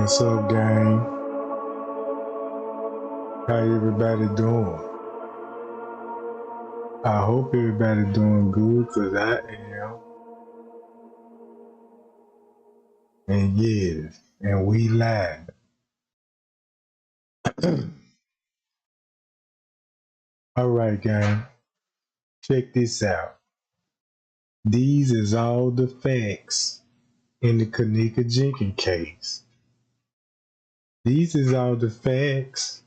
What's up, gang? How everybody doing? I hope everybody doing good, cause I am. And yes, and we live. All right, gang. Check this out. These is all the facts in the Kenneka Jenkins case. These is all the facts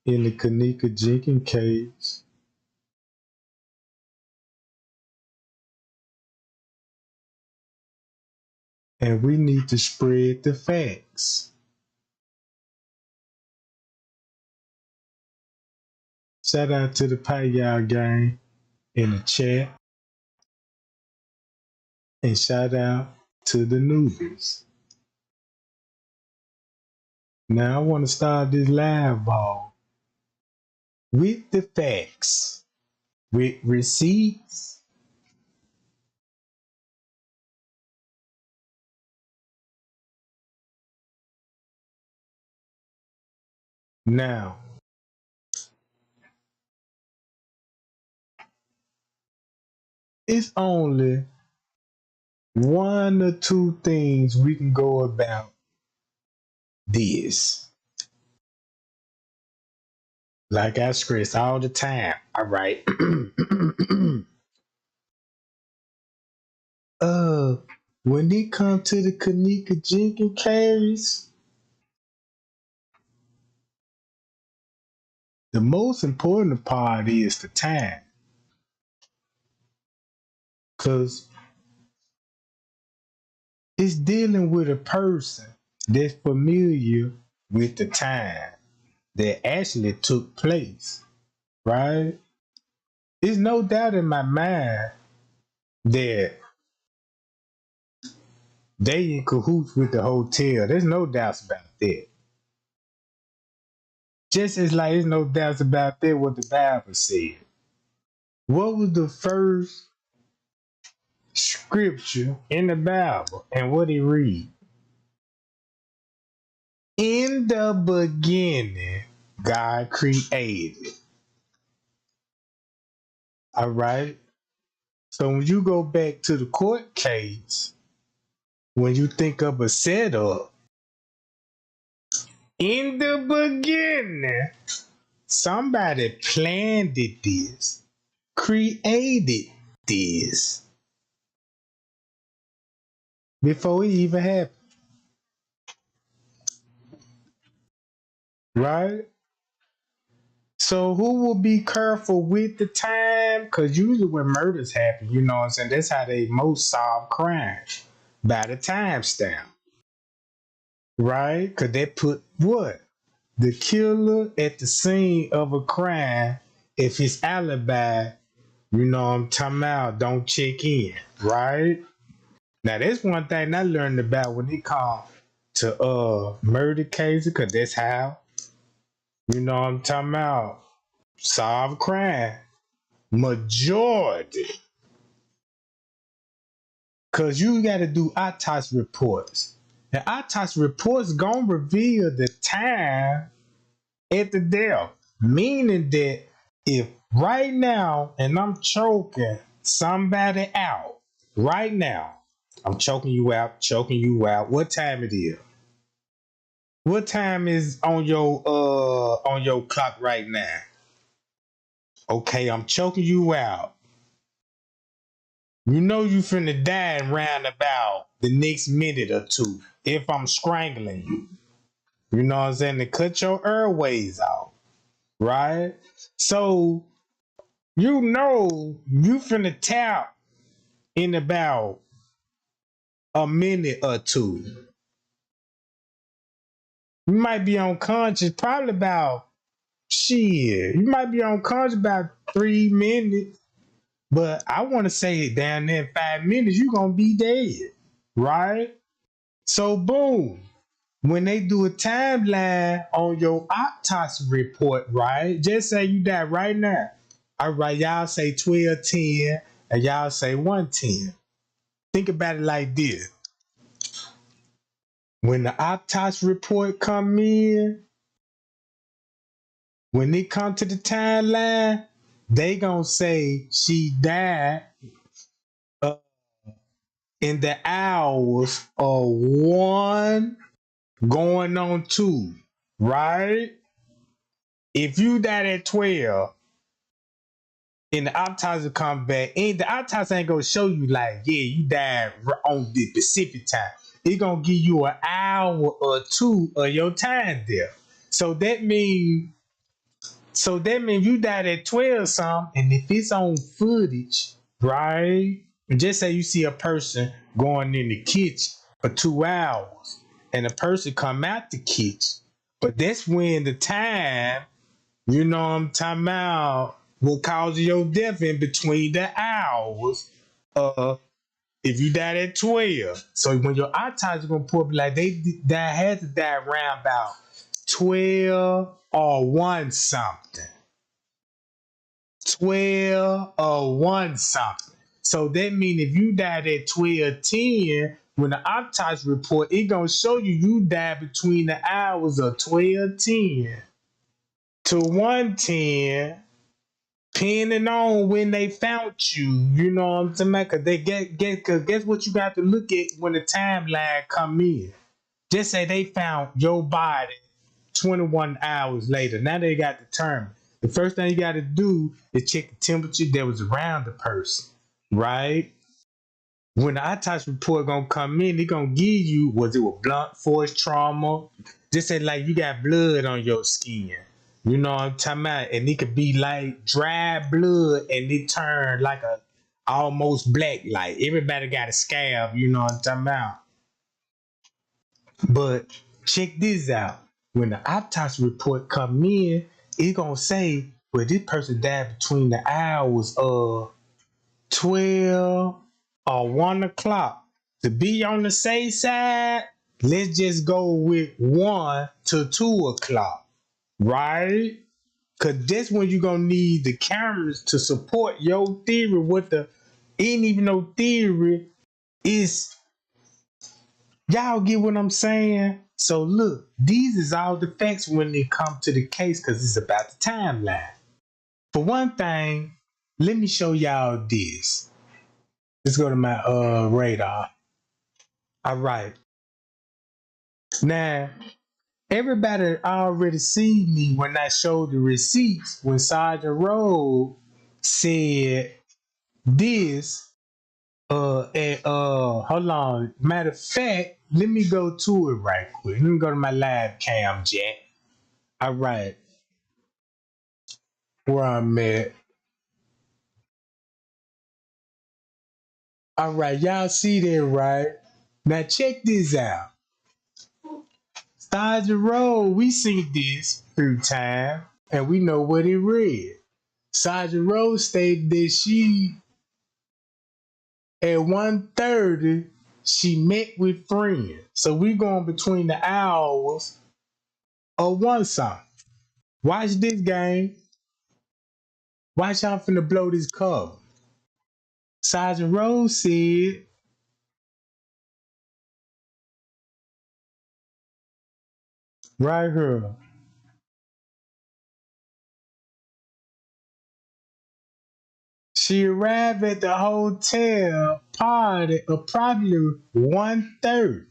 in the Kenneka Jenkins case. And we need to spread the facts. Shout out to the Payal gang in the chat. And shout out to the newbies. Now I want to start this live ball with the facts, with receipts. Now, it's only one or two things we can go about this. Like I stress all the time. All right. When it comes to the Kenneka Jenkins case, the most important part is the time. Cause it's dealing with a person that's familiar with the time that actually took place, right? There's no doubt in my mind that they in cahoots with the hotel. There's no doubts about that. Just as like there's no doubts about that what the Bible said. What was the first scripture in the Bible and what it read? In the beginning, God created. All right. So when you go back to the court case, when you think of a setup, in the beginning, somebody planned this, created this before it even happened. Right? So who will be careful with the time? Because usually when murders happen, you know what I'm saying? That's how they most solve crimes. By the timestamp. Right? Because they put what? The killer at the scene of a crime, if his alibi, you know what I'm talking about, don't check in. Right? Now that's one thing I learned about when it comes to murder cases, because that's how, you know what I'm talking about, solve crime. Majority. Because you got to do autopsy reports. The autopsy reports going to reveal the time at the death. Meaning that if right now, and I'm choking somebody out, right now, I'm choking you out, what time it is? What time is on your clock right now? Okay, I'm choking you out. You know you finna die in round about the next minute or two if I'm strangling you. You know what I'm saying? To cut your airways off. Right? So you know you finna tap in about a minute or two. You might be unconscious probably about shit. You might be unconscious about 3 minutes. But I want to say down there in 5 minutes, you're going to be dead. Right? So, boom. When they do a timeline on your autopsy report, right? Just say you die right now. All right, y'all say 12:10 and y'all say 1:10. Think about it like this. When the autopsy report come in, when they come to the timeline, they gonna say she died uh, in the hours of 1 going on 2, right? If you died at 12 and the autopsy come back, and the autopsy ain't gonna show you like, yeah, you died on the specific time. It gonna give you an hour or 2 of your time there. So that means you died at 12 something, and if it's on footage, right? Just say you see a person going in the kitchen for 2 hours, and a person come out the kitchen, but that's when the time, you know what I'm talking about, will cause your death in between the hours. If you died at 12. So when your autopsy gonna pull up, like that had to die around about 12 or 1 something. 12 or 1 something. So that means if you died at 12:10, when the autopsy report, it gonna show you died between the hours of 12:10 to 1:10, depending on when they found you. You know what I'm saying? Cause they cause guess what you got to look at when the timeline come in. Just say they found your body 21 hours later. Now they got determined. The first thing you got to do is check the temperature that was around the person, right? When the autopsy report gonna come in, they gonna give you, was it with blunt force trauma? Just say like you got blood on your skin. You know what I'm talking about? And it could be like dry blood and it turn like a almost black. Like everybody got a scab, you know what I'm talking about? But check this out. When the autopsy report come in, it gonna say, well, this person died between the hours of 12 or 1 o'clock. To be on the safe side, let's just go with 1 to 2 o'clock, right? Cause that's when you're gonna need the cameras to support your theory. What the ain't even no theory is. Y'all get what I'm saying? So look, these is all the facts when they come to the case because it's about the timeline. For one thing, let me show y'all this. Let's go to my radar. All right. Now, everybody already seen me when I showed the receipts when Sergeant Rowe said this. And hold on. Matter of fact, let me go to it right quick. Let me go to my live cam, Jack. All right, where I'm at. All right, y'all see that, right? Now check this out. Sergeant Rowe, we see this through time, and we know what it read. Sergeant Rowe stated that she, at 1:30, she met with friends. So we going between the hours of 1 something. Watch this game. Watch out finna blow this cover. Sergeant Rose said, right here, she arrived at the hotel party approximately 1:30.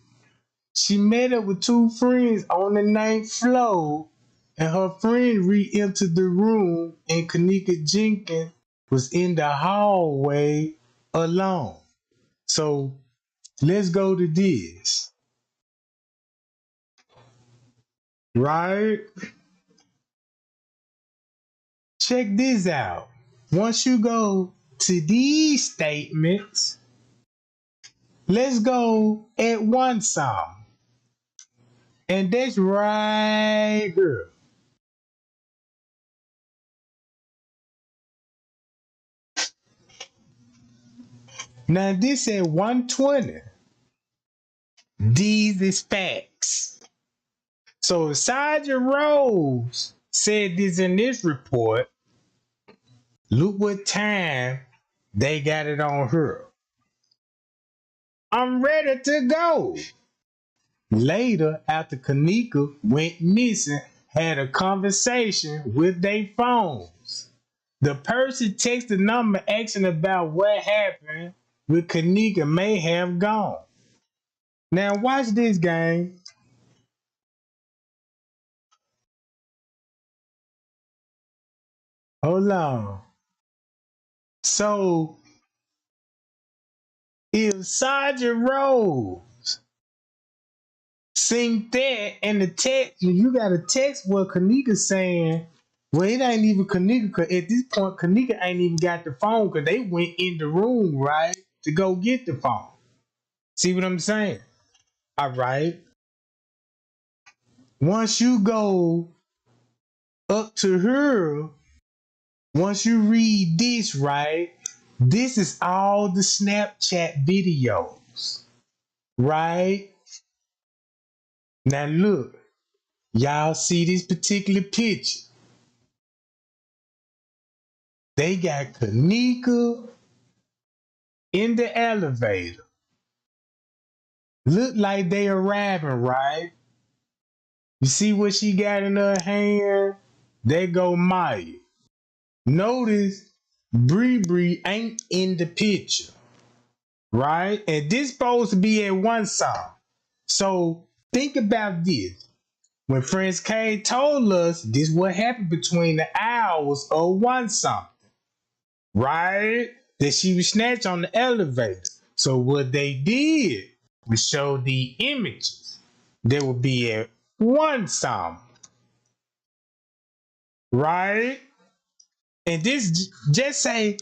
She met up with 2 friends on the 9th floor, and her friend re-entered the room, and Kenneka Jenkins was in the hallway alone. So let's go to this, right? Check this out. Once you go to these statements, let's go at 1 something. And that's right here. Now this at 1:20. These is facts. So Sergeant Rose said this in this report. Look what time they got it on her. I'm ready to go. Later, after Kenneka went missing, had a conversation with their phones. The person texted the number asking about what happened with Kenneka may have gone. Now watch this game. Hold on. So if Sergeant Rose seen that in the text, you got a text where Kenneka saying, well, it ain't even Kenneka, because at this point, Kenneka ain't even got the phone because they went in the room, right, to go get the phone. See what I'm saying? All right. Once you go up to her, once you read this, right, this is all the Snapchat videos, right? Now look, y'all see this particular picture. They got Kenneka in the elevator. Look like they arriving, right? You see what she got in her hand? There go Maya. Notice Bree ain't in the picture, right? And this supposed to be at one song. So think about this. When Friends K told us this what happened between the hours of one something, right? That she was snatched on the elevator. So what they did was show the images. There would be at one something, right? And this just say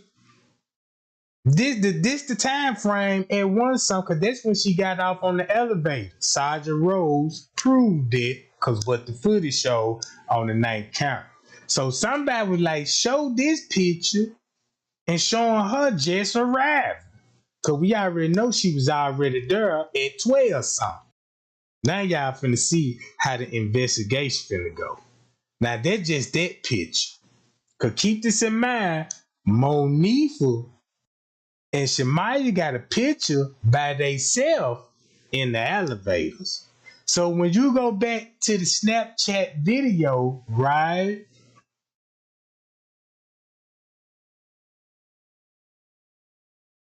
this the time frame at one something, because that's when she got off on the elevator. Sergeant Rose proved it because what the footage showed on the night count. So somebody was like, show this picture and showing her just arriving. Because we already know she was already there at 12 something. Now y'all finna see how the investigation finna go. Now that's just that picture. Because keep this in mind, Monifa and Shemaya got a picture by themselves in the elevators. So when you go back to the Snapchat video, right?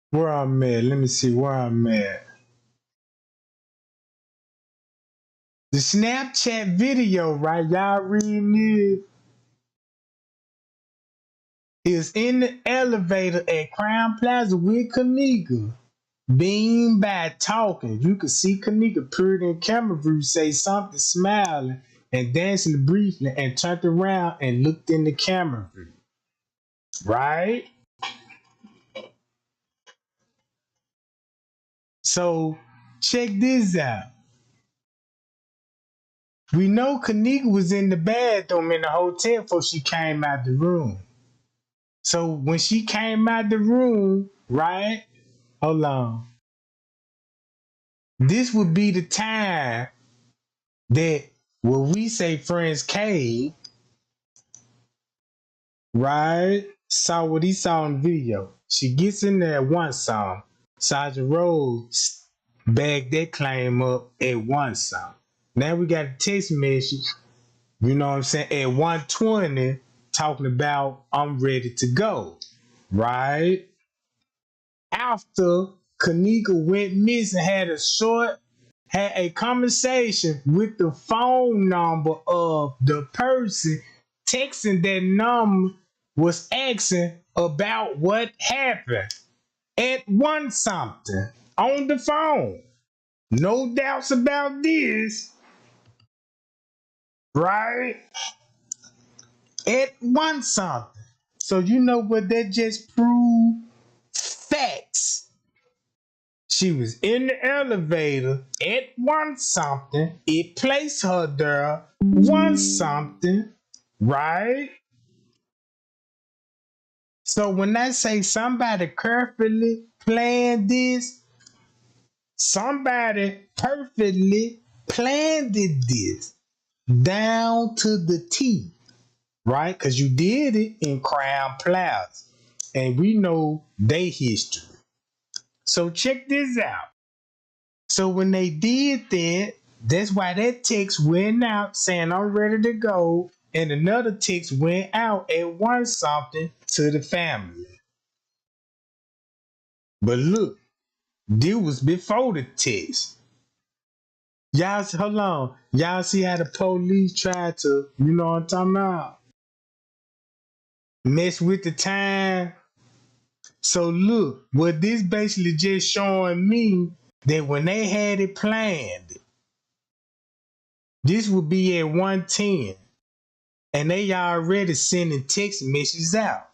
Where I'm at, let me see where I'm at. The Snapchat video, right? Y'all reading it? Is in the elevator at Crown Plaza with Kenneka. Being by talking, you could see Kenneka peered in camera view, say something, smiling and dancing briefly, and turned around and looked in the camera view. Right? So check this out. We know Kenneka was in the bathroom in the hotel before she came out the room. So when she came out the room, right? Hold on. This would be the time that when we say Friends K, right, saw what he saw in the video. She gets in there at one song. Sergeant Rose bagged that claim up at one song. Now we got a text message, you know what I'm saying, at 1:20 talking about I'm ready to go. Right? After Kenneka went missing, had a conversation with the phone number of the person texting that number, was asking about what happened at one something on the phone. No doubts about this, right? At one something. So you know what that just proved? Facts. She was in the elevator at one something. It placed her there one something, right? So when I say somebody carefully planned this, somebody perfectly planned this down to the T, right? Because you did it in Crown Plaza, and we know their history. So check this out. So when they did that, That's why that text went out saying I'm ready to go, and another text went out at 1 something to the family. But look, this was before the text. Y'all, hold on. Y'all see how the police tried to, you know what I'm talking about? Mess with the time. So look, what this basically just showing me that when they had it planned, this would be at 110. And they already sending text messages out.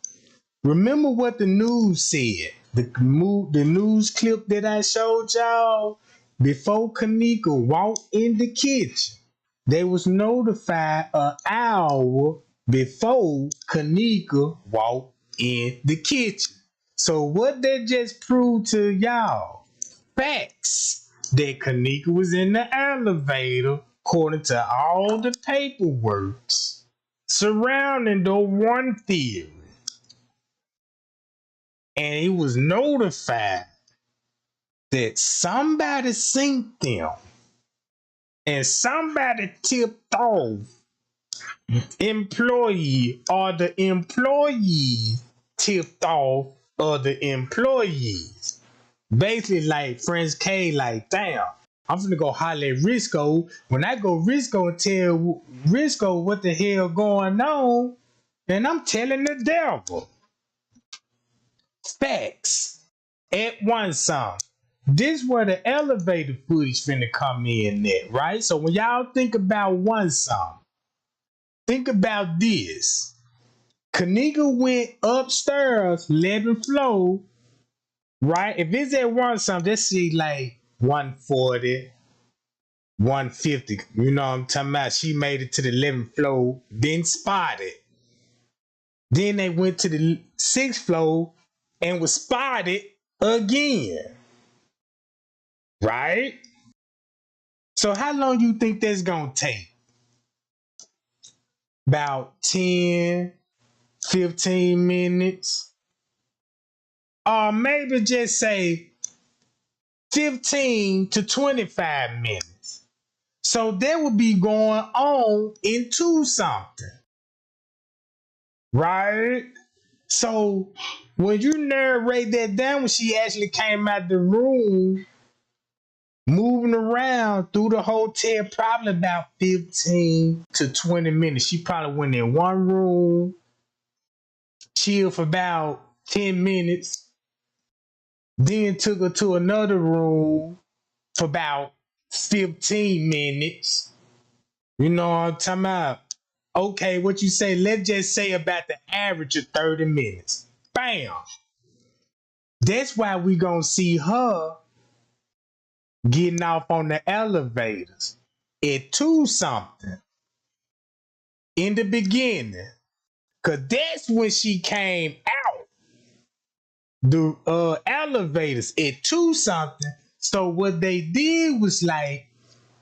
Remember what the news said. The news clip that I showed y'all before Kenneka walked in the kitchen. They was notified an hour before Kenneka walked in the kitchen. So what that just proved to y'all? Facts that Kenneka was in the elevator according to all the paperwork surrounding the one theory. And he was notified that somebody synced them and somebody tipped off employee or the employee tipped off other employees. Basically, like Friends K, like, damn, I'm finna go holler at Risco. When I go Risco and tell Risco what the hell going on, then I'm telling the devil. Facts. At 1 some. This where the elevator footage finna come in at, right? So when y'all think about 1 some, think about this. Kenneka went upstairs, 11th floor, right? If it's at 1 some, let's see like 140, 150. You know what I'm talking about? She made it to the 11th floor, then spotted. Then they went to the 6th floor and was spotted again. Right? So how long you think that's gonna take? About 10, 15 minutes? Or maybe just say 15 to 25 minutes. So that would be going on into something. Right? So when you narrate that down, when she actually came out the room, moving around through the hotel, probably about 15 to 20 minutes. She probably went in one room, chilled for about 10 minutes, then took her to another room for about 15 minutes. You know what I'm talking about? Okay, what you say? Let's just say about the average of 30 minutes. Bam! That's why we gonna see her getting off on the elevators at 2 something in the beginning. Cause that's when she came out the elevators at 2 something. So what they did was like,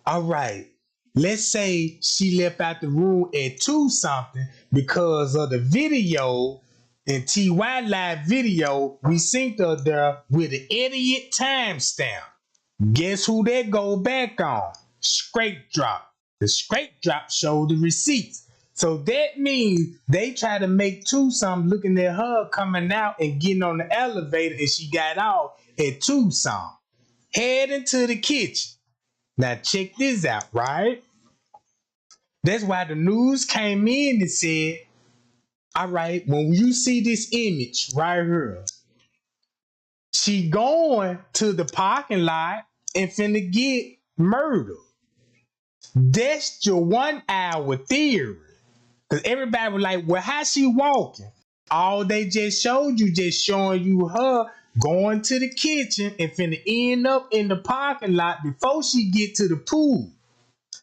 all right, let's say she left out the room at 2 something because of the video and TY live video, we synced her there with an idiot timestamp. Guess who that go back on? Scrape drop. The scrape drop showed the receipts. So that means they try to make 2 something looking at her coming out and getting on the elevator, and she got off at 2 something. Heading to the kitchen. Now check this out, right? That's why the news came in and said, all right, when you see this image right here, she going to the parking lot and finna get murdered. That's your 1 hour theory. Because everybody was like, well, how she walking? All they just showed you, just showing you her going to the kitchen and finna end up in the parking lot before she get to the pool.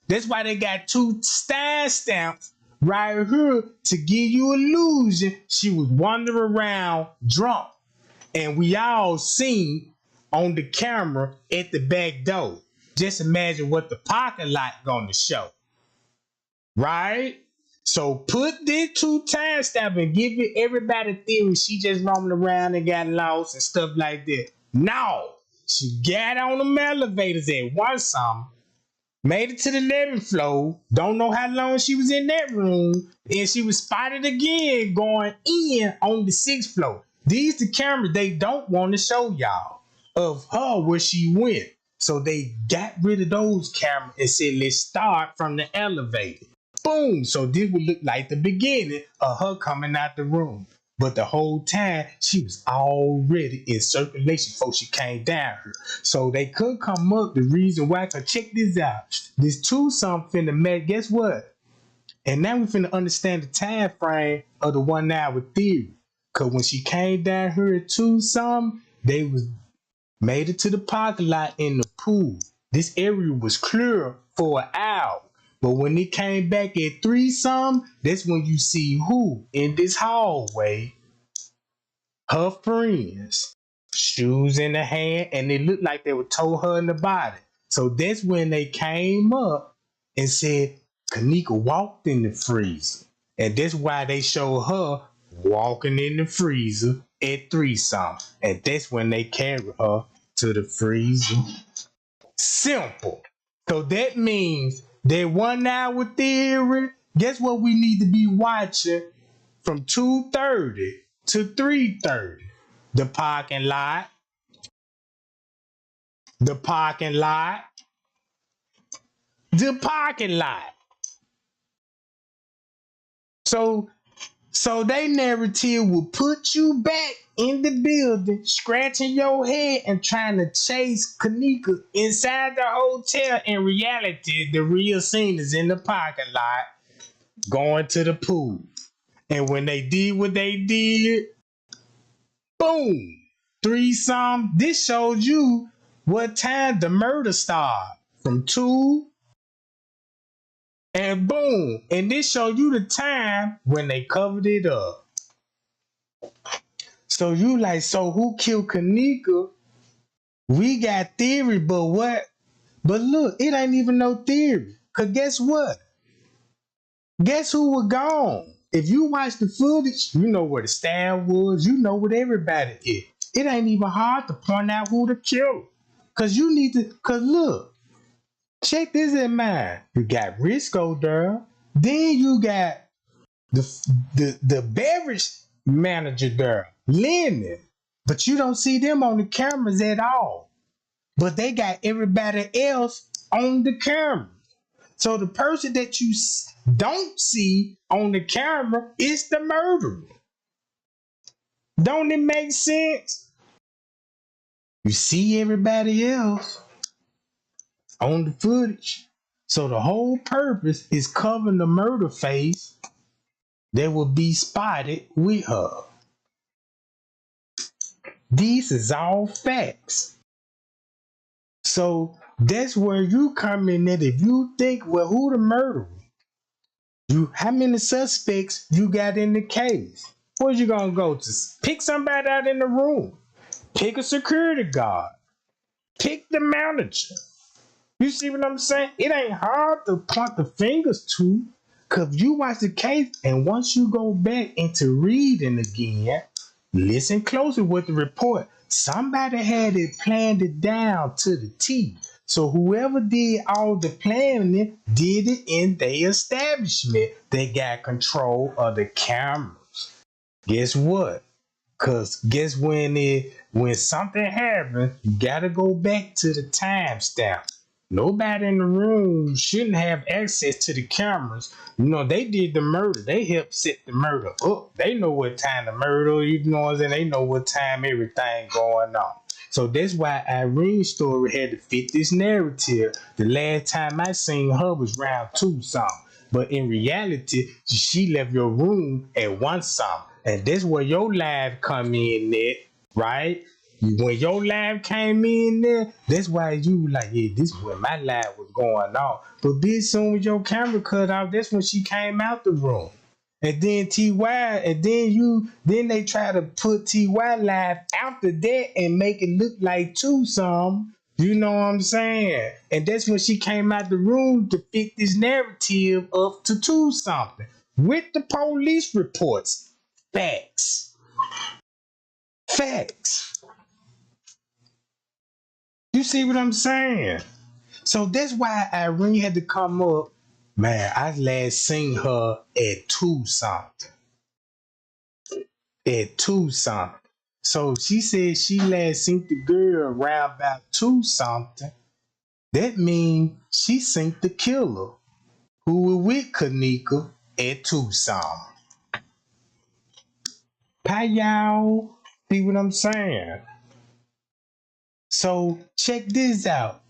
That's why they got 2 stamps right here to give you illusion she was wandering around drunk. And we all seen on the camera at the back door. Just imagine what the parking lot gonna show. Right? So put this 2 timestamp and give it everybody theory she just roaming around and got lost and stuff like that. No. She got on them elevators at 1 something. Made it to the 11th floor. Don't know how long she was in that room. And she was spotted again going in on the 6th floor. These the cameras they don't want to show y'all of her where she went. So they got rid of those cameras and said, let's start from the elevator. Boom. So this would look like the beginning of her coming out the room. But the whole time, she was already in circulation before she came down here. So they couldn't come up. The reason why, cause check this out. This two something finna make, guess what? And now we finna understand the time frame of the 1 hour theory. Cause when she came down here at 2 something, they was made it to the parking lot in the pool. This area was clear for an hour. But when it came back at 3 something, that's when you see who in this hallway, her friends, shoes in the hand, and it looked like they would tow her in the body. So that's when they came up and said, Kenneka walked in the freezer. And that's why they show her walking in the freezer at 3 something. And that's when they carry her to the freezer. Simple. So that means that 1 hour theory, guess what we need to be watching from 2:30 to 3:30? The parking lot, the parking lot, the parking lot. So they narrative will put you back in the building, scratching your head and trying to chase Kenneka inside the hotel. In reality, the real scene is in the parking lot, going to the pool. And when they did what they did, boom, 3 something. This shows you what time the murder started. From 2 and boom. And this shows you the time when they covered it up. So you like, so who killed Kenneka? We got theory, but what? But look, it ain't even no theory. Cause guess what? Guess who was gone? If you watch the footage, you know where the staff was. You know what everybody is. It ain't even hard to point out who the killer. Cause you need to. Cause look, check this in mind. You got Risco there. Then you got the beverage manager there, Lennon. But you don't see them on the cameras at all. But they got everybody else on the camera. So the person that you don't see on the camera is the murderer. Don't it make sense? You see everybody else on the footage. So the whole purpose is covering the murder face that will be spotted with her. These is all facts. So that's where you come in at. If you think, well, who the murderer? How many suspects you got in the case? Where you gonna go to? Pick somebody out in the room. Pick a security guard. Pick the manager. You see what I'm saying? It ain't hard to point the fingers to, because you watch the case, and once you go back into reading again, listen closely with the report. Somebody had it planned it down to the T. So whoever did all the planning did it in their establishment. They got control of the cameras. Guess what? Cause guess when something happens, you gotta go back to the timestamp. Nobody in the room shouldn't have access to the cameras. You know, they did the murder. They helped set the murder up. They know what time the murder, you know what I'm saying? They know what time everything going on. So that's why Irene's story had to fit this narrative. The last time I seen her was round 2 something. But in reality, she left your room at 1 something. And that's where your life come in at, right? When your life came in there, that's why you like, yeah, this is where my life was going on. But as soon as your camera cut off, that's when she came out the room. And then TY, and then they try to put TY live after that and make it look like 2 something. You know what I'm saying? And that's when she came out the room to fit this narrative up to 2 something. With the police reports. Facts. Facts. You see what I'm saying? So that's why Irene had to come up. Man, I last seen her at 2 something. At 2 something. So she said she last seen the girl around about 2 something. That means she seen the killer who was with Kenneka at 2 something. Pay y'all. See what I'm saying? So check this out.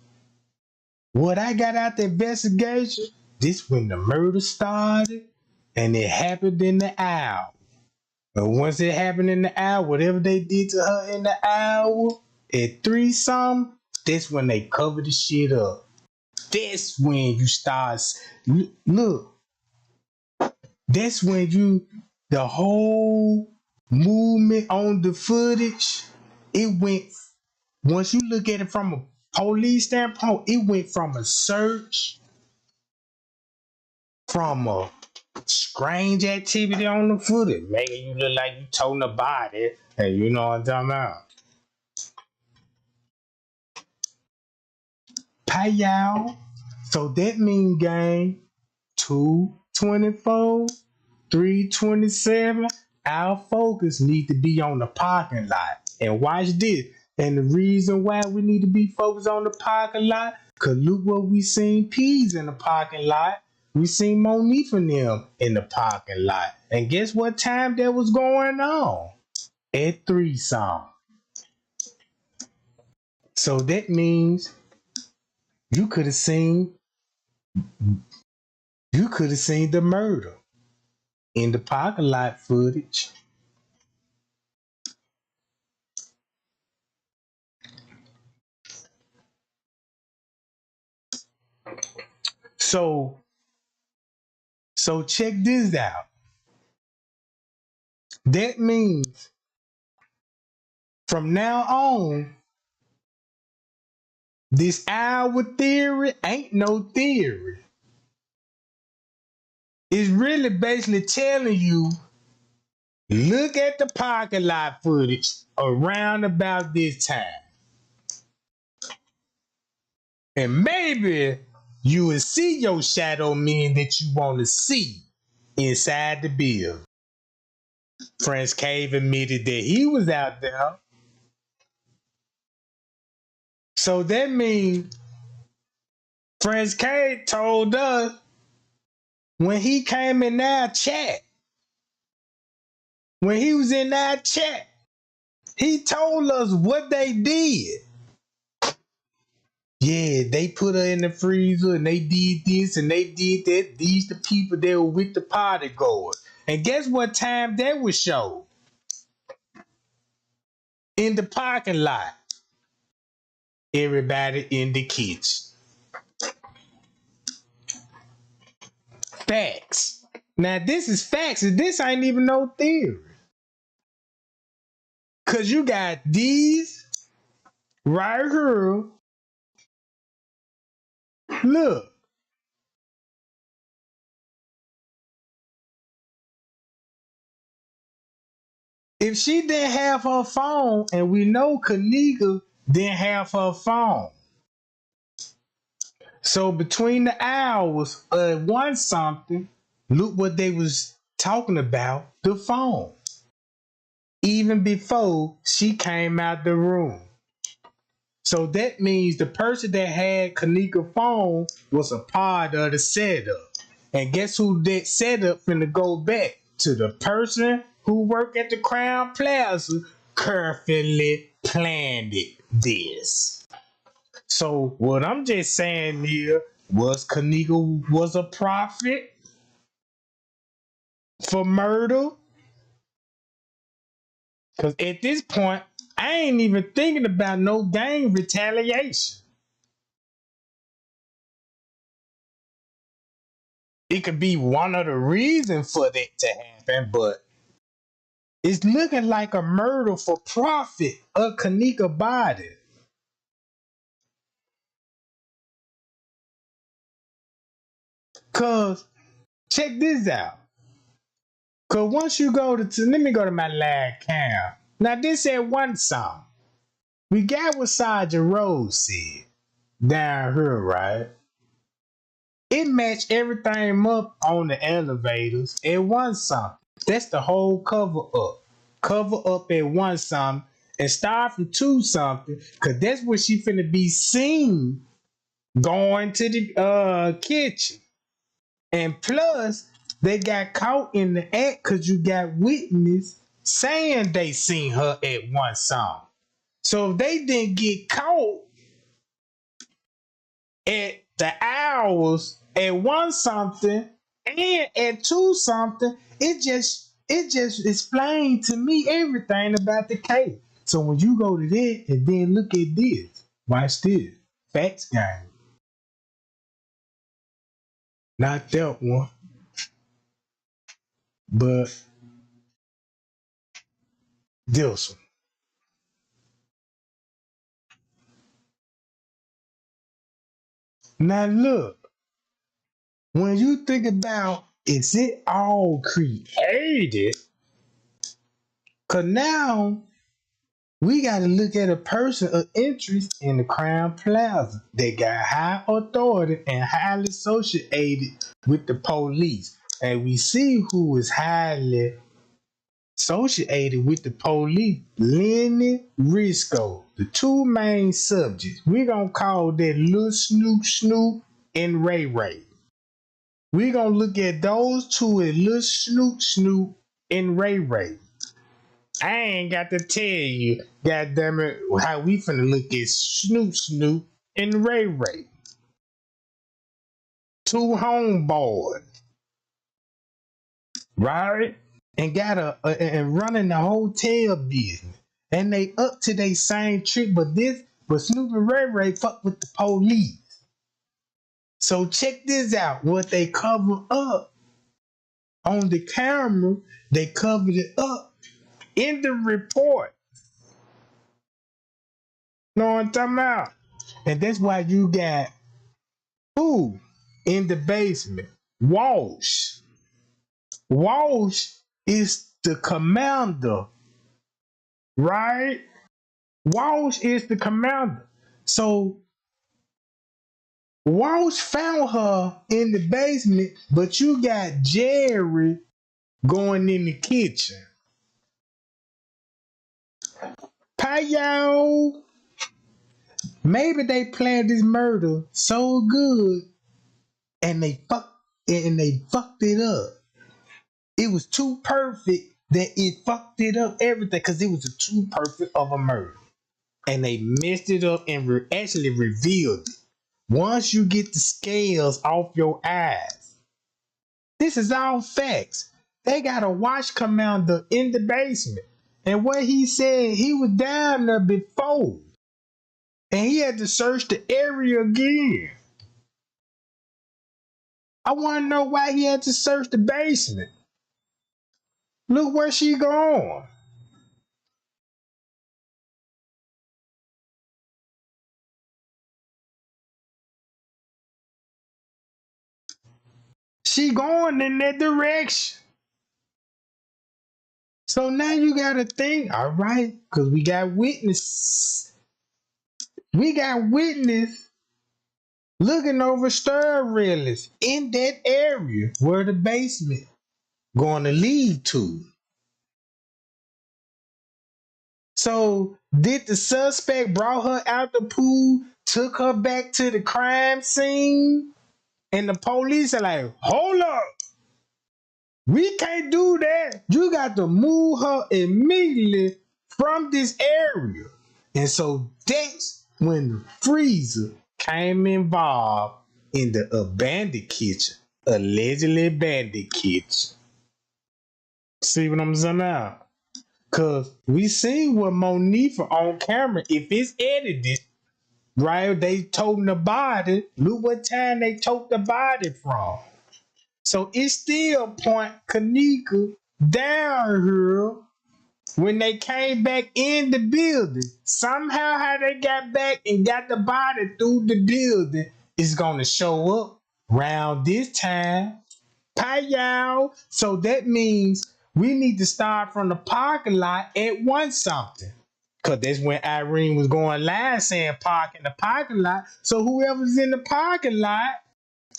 What I got out the investigation, this when the murder started, and it happened in the hour. And once it happened in the hour, whatever they did to her in the hour, at 3 something, that's when they covered the shit up. That's when you start, look, that's when the whole movement on the footage, it went, once you look at it from a police standpoint, it went from a search, from a strange activity on the footage, making you look like you toting a body, and you know what I'm talking about. Pay y'all. So that mean gang 224, 327. Our focus need to be on the parking lot. And watch this. And the reason why we need to be focused on the parking lot, cause look what we seen Peas in the parking lot. We seen Monique and them in the parking lot. And guess what time that was going on? At 3 something. So that means you could have seen the murder in the parking lot footage. So check this out. That means from now on, this hour theory ain't no theory. It's really basically telling you, look at the parking lot footage around about this time. And maybe you will see your shadow men that you want to see inside the building. French Cave admitted that he was out there. So that means French Cave told us when he came in our chat, when he was in our chat, he told us what they did. Yeah, they put her in the freezer and they did this and they did that. These the people that were with the party goers. And guess what time that was showed? In the parking lot. Everybody in the kitchen. Facts. Now this is facts, and this ain't even no theory. Cause you got these right here. Look. If she didn't have her phone, and we know Kenneka didn't have her phone. So between the hours of 1 something, look what they was talking about, the phone. Even before she came out the room. So that means the person that had Kenneka's phone was a part of the setup. And guess who that setup finna go back to? The person who worked at the Crown Plaza carefully planned this. So what I'm just saying here was Kenneka was a prophet for murder. Because at this point, I ain't even thinking about no gang retaliation. It could be one of the reasons for that to happen, but it's looking like a murder for profit of Kenneka body. Cause check this out. Cause once you go to let me go to my live cam. Now this at 1 song. We got what Sergeant Rose said. down here, right? It matched everything up on the elevators at one something. That's the whole cover up. Cover up at one something and start from two something, cause that's where she finna be seen going to the kitchen. And plus, they got caught in the act because you got witness saying they seen her at one something. So if they didn't get caught at the hours at one something and at two something, it just explained to me everything about the case. So when you go to that and then look at this, watch this. Facts game. Not that one, but this one. Now look, when you think about is it all created? Cause now we got to look at a person of interest in the Crown Plaza. They got high authority and highly associated with the police. And we see who is highly associated with the police. Lenny Risco, the two main subjects. We're going to call that Lil Snoop Snoop and Ray Ray. We're going to look at those two as Lil Snoop Snoop and Ray Ray. I ain't got to tell you, goddamn it, how we finna look at Snoop Snoop and Ray Ray. Two homeboys, right? And got and running the hotel business. And they up to their same trick, but Snoop and Ray Ray fuck with the police. So check this out. What they cover up on the camera, they covered it up in the report. Know what I'm talking about? And that's why you got who in the basement? Walsh. Walsh is the commander, right? Walsh is the commander. So Walsh found her in the basement, but you got Jerry going in the kitchen. Payo. Maybe they planned this murder so good and they fucked it up. It was too perfect that it fucked it up everything because it was a too perfect of a murder. And they messed it up and actually revealed it. Once you get the scales off your eyes, this is all facts. They got a watch commander in the basement. And what he said, he was down there before. And he had to search the area again. I want to know why he had to search the basement. Look where she going. She going in that direction. So now you got to think, all right, because we got witness. We got witness looking over stir railings in that area where the basement going to lead to. So did the suspect brought her out the pool, took her back to the crime scene, and the police are like, hold up, we can't do that. You got to move her immediately from this area. And so that's when the freezer came involved in the abandoned kitchen, allegedly abandoned kitchen. See what I'm saying now? Cause we seen what Monifa on camera, if it's edited, right? They toting the body. Look what time they took the body from. So it still point Kenneka down here when they came back in the building. Somehow how they got back and got the body through the building is gonna show up around this time. Payow. So that means we need to start from the parking lot at one something. Cause that's when Irene was going live saying park in the parking lot. So whoever's in the parking lot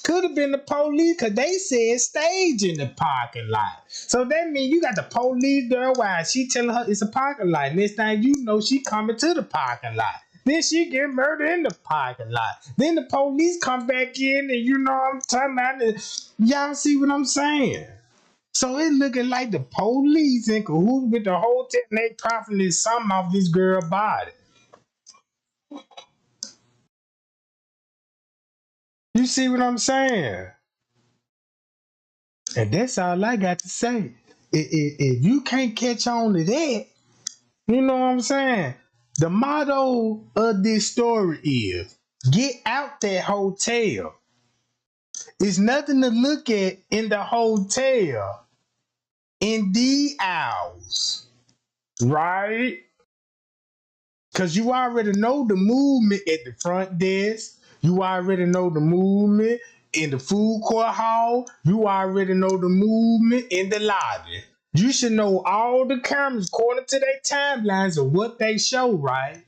could have been the police, cause they said stage in the parking lot. So that means you got the police there while she telling her it's a parking lot. Next thing you know, she coming to the parking lot. Then she get murdered in the parking lot. Then the police come back in, and you know what I'm talking about. Y'all see what I'm saying? So it looking like the police in cahoots with the hotel, and they profiting something off this girl body. You see what I'm saying? And that's all I got to say. If you can't catch on to that, you know what I'm saying? The motto of this story is get out that hotel. It's nothing to look at in the hotel in the hours, right? Because you already know the movement at the front desk. You already know the movement in the food court hall. You already know the movement in the lobby. You should know all the cameras according to their timelines of what they show, right?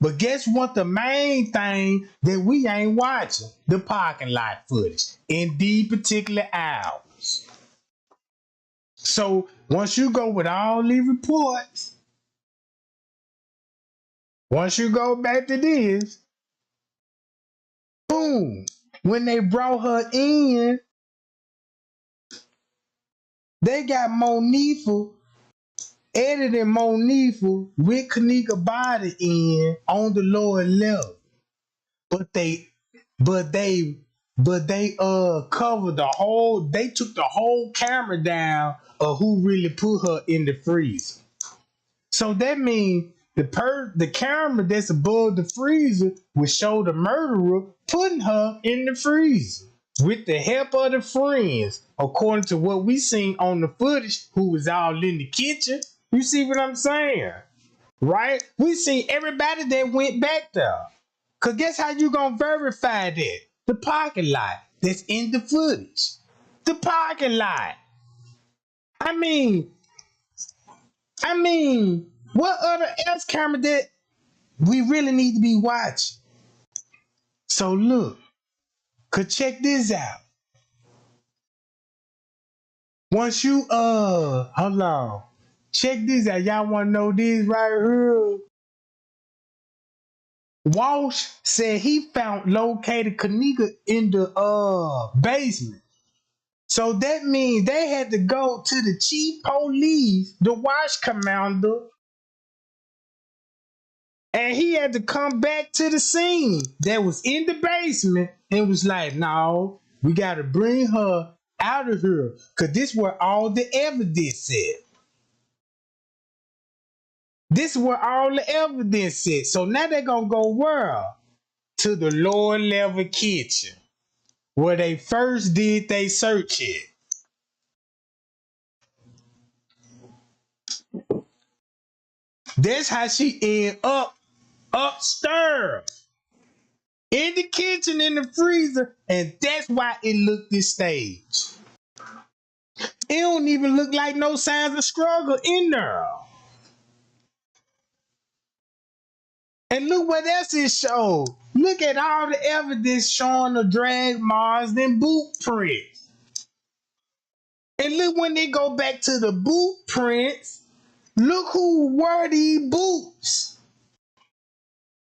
But guess what? The main thing that we ain't watching, the parking lot footage in these particular hours. So once you go with all these reports, once you go back to this, boom, when they brought her in, they got Monifa, editing Monifa with Kenneka body in on the lower level. But but they covered the whole, they took the whole camera down of who really put her in the freezer. So that means the camera that's above the freezer will show the murderer putting her in the freezer with the help of the friends, according to what we seen on the footage, who was all in the kitchen. You see what I'm saying? Right? We seen everybody that went back there. Cause guess how you gonna verify that? The parking lot that's in the footage. The parking lot. I mean, what other else camera that we really need to be watching? So look, cause check this out. Once you hold on. Check this out. Y'all wanna know this right here? Walsh said he found located Kenneka in the basement. So that means they had to go to the chief police, the watch commander, and he had to come back to the scene that was in the basement and was like, no, we got to bring her out of here because this is where all the evidence said. This is where all the evidence said. So now they're going to go where? To the lower level kitchen where they first did they search it. That's how she ended up upstairs in the kitchen in the freezer, and that's why it looked this stage. It don't even look like no signs of struggle in there. And look what else it showed. Look at all the evidence showing the drag marks and boot prints. And look when they go back to the boot prints, look who wore these boots.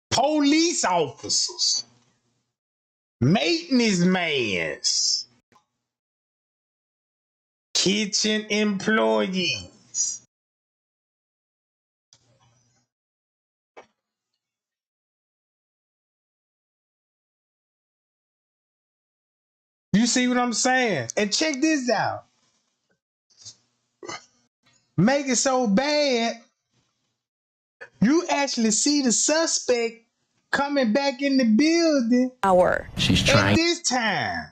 Police officers. Maintenance mans. Kitchen employees. You see what I'm saying? And check this out. Make it so bad, you actually see the suspect coming back in the building She's trying at this time.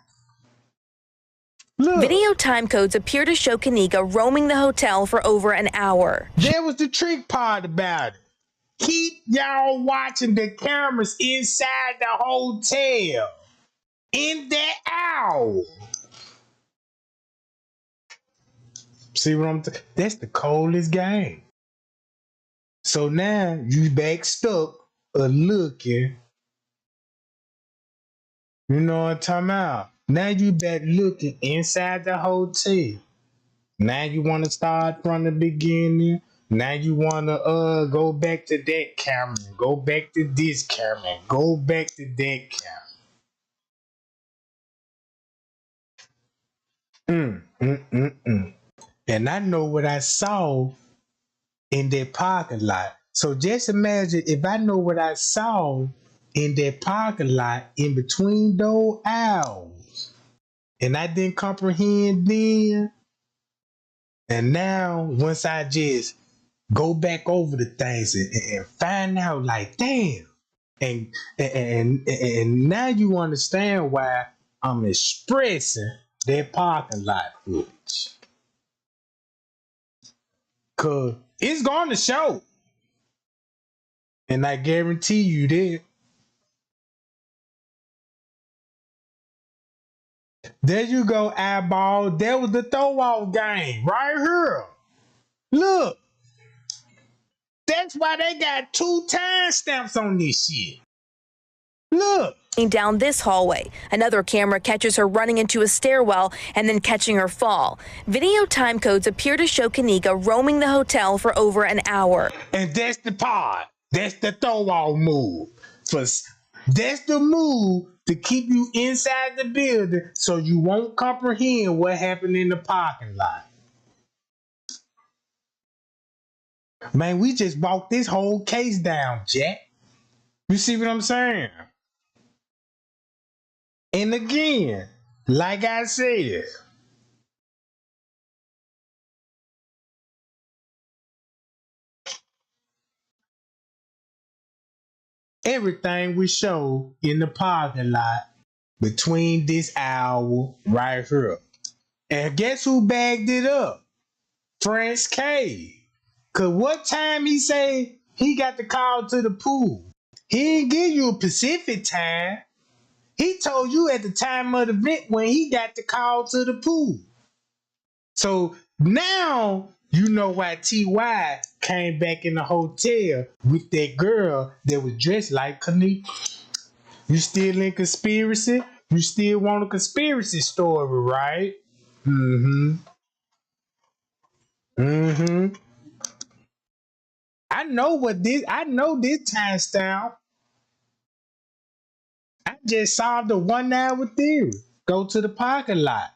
Look, video time codes appear to show Kenneka roaming the hotel for over an hour. There was the trick part about it. Keep y'all watching the cameras inside the hotel in that hour. See what I'm that's the coldest game. So now you back stuck looking, you know what I'm talking about? Now you back looking inside the hotel. Now you want to start from the beginning. Now you want to go back to that camera, go back to this camera, go back to that camera. And I know what I saw in that parking lot. So just imagine if I know what I saw in that parking lot in between those aisles, and I didn't comprehend then, and now once I just go back over the things and find out like damn, and now you understand why I'm expressing that parking lot footage. Cause it's going to show. And I guarantee you that. There you go, eyeball. That was the throw off game right here. Look, that's why they got 2 timestamps on this shit. Look. Down this hallway. Another camera catches her running into a stairwell and then catching her fall. Video time codes appear to show Kenneka roaming the hotel for over an hour. And that's the part. That's the throw off move. That's the move to keep you inside the building so you won't comprehend what happened in the parking lot. Man, we just walked this whole case down, Jack. You see what I'm saying? And again, like I said, everything we show in the parking lot between this hour right here. And guess who bagged it up? Prince K. Cause what time he say he got the call to the pool? He didn't give you a Pacific time. He told you at the time of the event when he got the call to the pool. So now you know why T.Y. came back in the hotel with that girl that was dressed like Kenneka. You still in conspiracy? You still want a conspiracy story, right? Mm-hmm. I know this timestamp. I just solved the 1 hour theory. Go to the parking lot.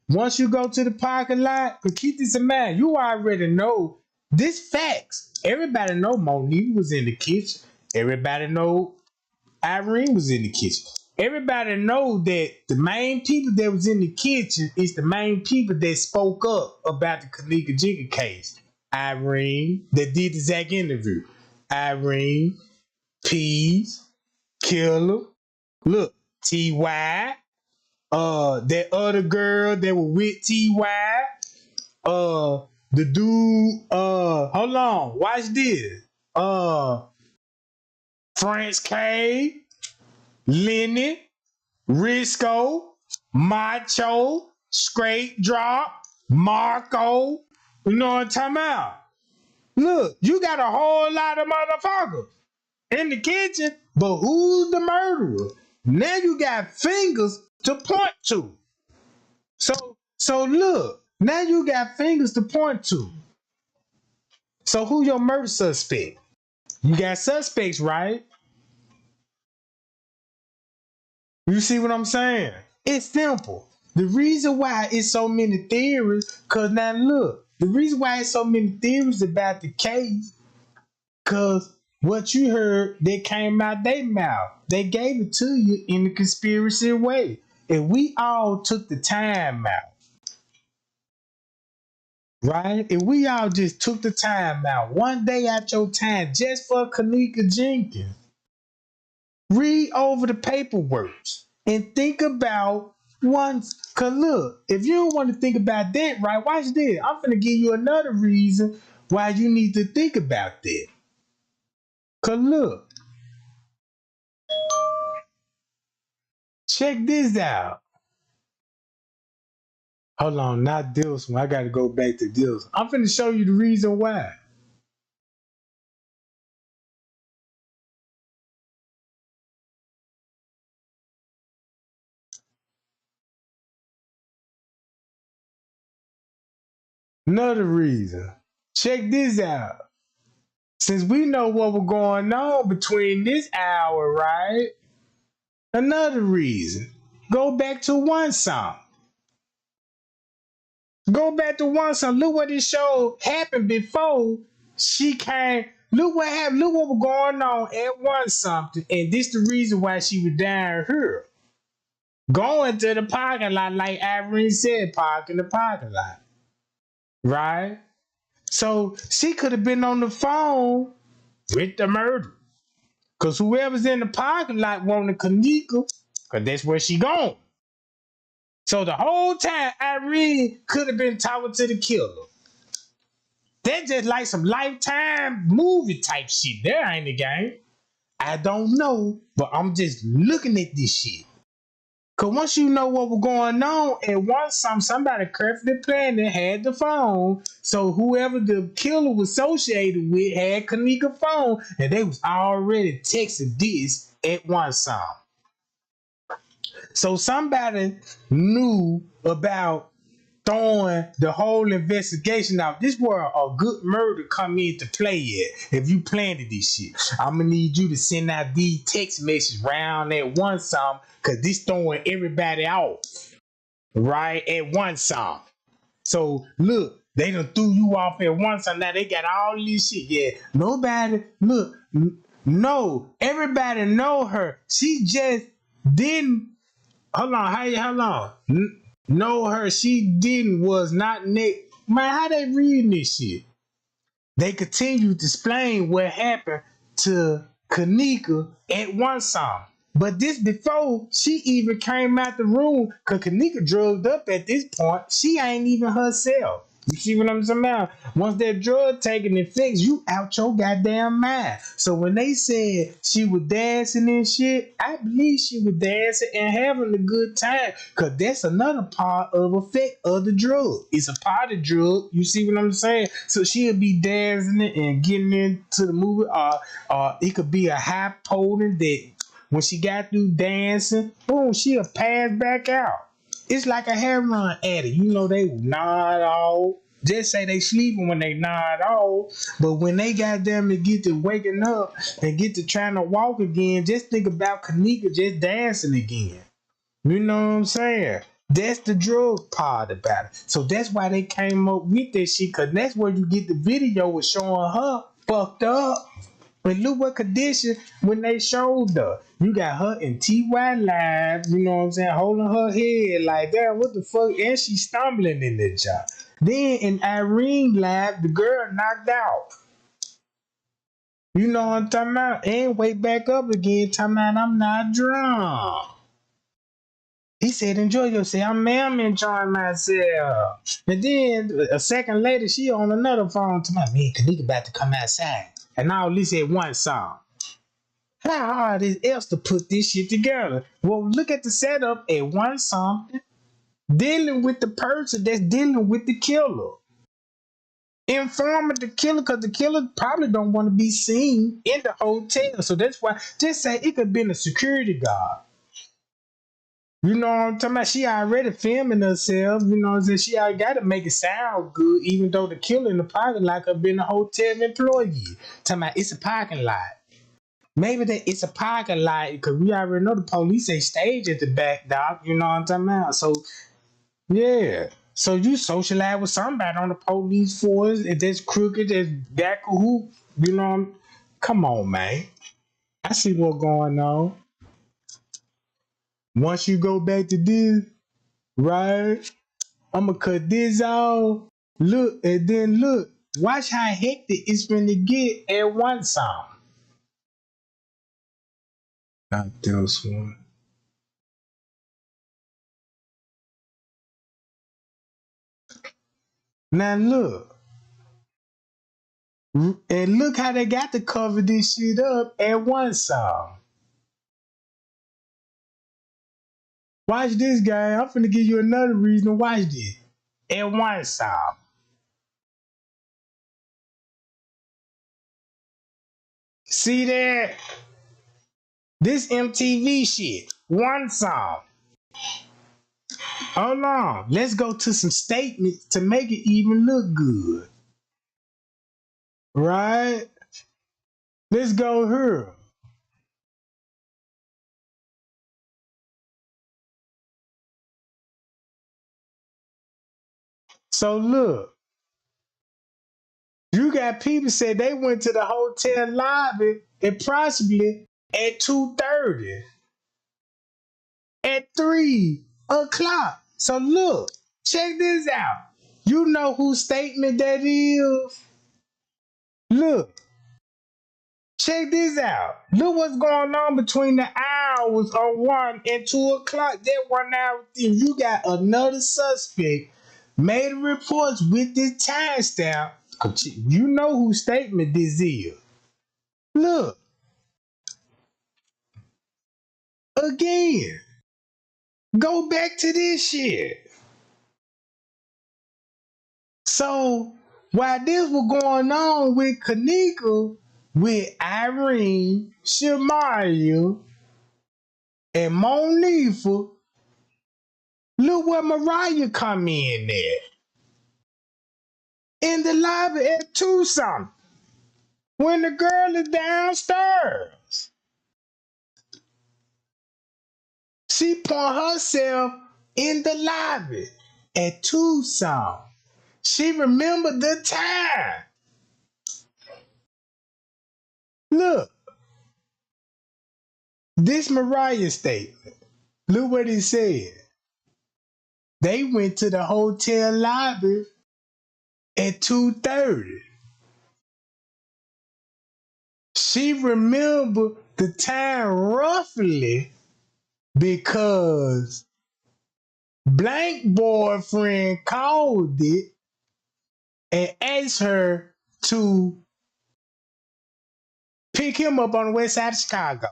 Once you go to the parking lot, but keep this in mind, you already know this facts. Everybody know Monique was in the kitchen. Everybody know Irene was in the kitchen. Everybody know that the main people that was in the kitchen is the main people that spoke up about the Kenneka Jenkins case. Irene, that did the Zach interview. Irene, Pease, Killer, look, T.Y., that other girl that was with T.Y., the dude, hold on, watch this. France K, Lenny, Risco, Macho, Straight Drop, Marco. You know what I'm talking about? Look, you got a whole lot of motherfuckers in the kitchen, but who's the murderer? Now you got fingers to point to. So look, now you got fingers to point to. So who your murder suspect? You got suspects, right? You see what I'm saying? It's simple. The reason why it's so many theories, cause now look, the reason why it's so many theories about the case, cause what you heard that came out their mouth, they gave it to you in a conspiracy way. And we all took the time out. Right? If we all just took the time out, one day out your time, just for Kenneka Jenkins, read over the paperwork and think about once. Cause look, if you don't want to think about that, right? Watch this. I'm gonna give you another reason why you need to think about that. Cause look, check this out. Hold on, not this one. I gotta go back to this. I'm finna show you the reason why. Another reason. Check this out. Since we know what was going on between this hour, right? Another reason. Go back to one song. Go back to one song. Look what this show happened before she came. Look what happened. Look what was going on at one something. And this the reason why she was down here. Going to the parking lot, like Irene said, park in the parking lot. Right? So she could have been on the phone with the murder. Because whoever's in the parking lot wanted Kenneka, because that's where she gone. So the whole time, Irene could have been talking to the killer. That's just like some Lifetime movie type shit. There ain't a game. I don't know, but I'm just looking at this shit. Cause once you know what was going on, and once somebody carefully planned it, had the phone, so whoever the killer was associated with had Kenneka's phone, and they was already texting this at one time. So somebody knew about throwing the whole investigation out. This where a good murder come into play at. If you planted this shit, I'm gonna need you to send out these text messages round at one song, cause this throwing everybody off right at one song. So look, they done threw you off at one song. Now they got all this shit. Yeah, nobody look. No, everybody know her. She just didn't. Hold on, how long? Know her, she didn't, was not Nick. Man, how they reading this shit? They continue to explain what happened to Kenneka at one song. But this before she even came out the room, cause Kenneka drugged up at this point. She ain't even herself. You see what I'm saying about? Once that drug taking effect, you out your goddamn mind. So when they said she was dancing and shit, I believe she was dancing and having a good time. Cause that's another part of effect of the drug. It's a part of the drug. You see what I'm saying? So she'll be dancing and getting into the movie. It could be a high potent that when she got through dancing, boom, she'll pass back out. It's like a heroin addict. You know, they nod off. Just say they sleeping when they nod off. But when they got them to get to waking up and get to trying to walk again, just think about Kenneka just dancing again. You know what I'm saying? That's the drug part about it. So that's why they came up with this shit, because that's where you get the video with showing her fucked up. But look what condition when they showed her. You got her in TY live, you know what I'm saying, holding her head like that. What the fuck? And she stumbling in the job. Then in Irene live, the girl knocked out. You know what I'm talking about? And wake back up again, talking about I'm not drunk. He said, enjoy yourself. I'm enjoying myself. And then a second later, she on another phone to my man, Kenneka about to come outside. And all this at one song. How hard is else to put this shit together? Well, look at the setup at one song, dealing with the person that's dealing with the killer. Informing the killer, because the killer probably don't want to be seen in the hotel. So that's why, just say it could have been a security guard. You know what I'm talking about? She already filming herself. You know what I'm saying? She already got to make it sound good, even though the killer in the parking lot could have been a hotel employee. Talking about it's a parking lot. Maybe that it's a parking lot, because we already know the police ain't stage at the back, dog. You know what I'm talking about? So, yeah. So you socialize with somebody on the police force, if that's crooked, that's back who, you know, come on, man. I see what's going on. Once you go back to this, right? I'm gonna cut this off. Look, and then look. Watch how hectic it's gonna get at one song. Not this one. Now look. And look how they got to cover this shit up at one song. Watch this, guy. I'm finna give you another reason to watch this. At one song. See that? This MTV shit. One song. Hold on. Let's go to some statements to make it even look good. Right? Let's go here. So look, you got people say they went to the hotel lobby approximately at 2:30, at 3 o'clock. So look, check this out. You know whose statement that is? Look, check this out. Look what's going on between the hours of 1 and 2 o'clock. That 1 hour thing. You got another suspect made reports with this timestamp. You know whose statement this is. Look, again, go back to this shit. So while this was going on with Kenneka, with Irene, Shemaya, and Monifa, look where Mariah come in there. In the lobby at 2 something. When the girl is downstairs. She point herself in the lobby at 2 something. She remembered the time. Look. This Mariah statement. Look what it said. They went to the hotel lobby at 2:30. She remembered the time roughly because blank boyfriend called it and asked her to pick him up on the west side of Chicago.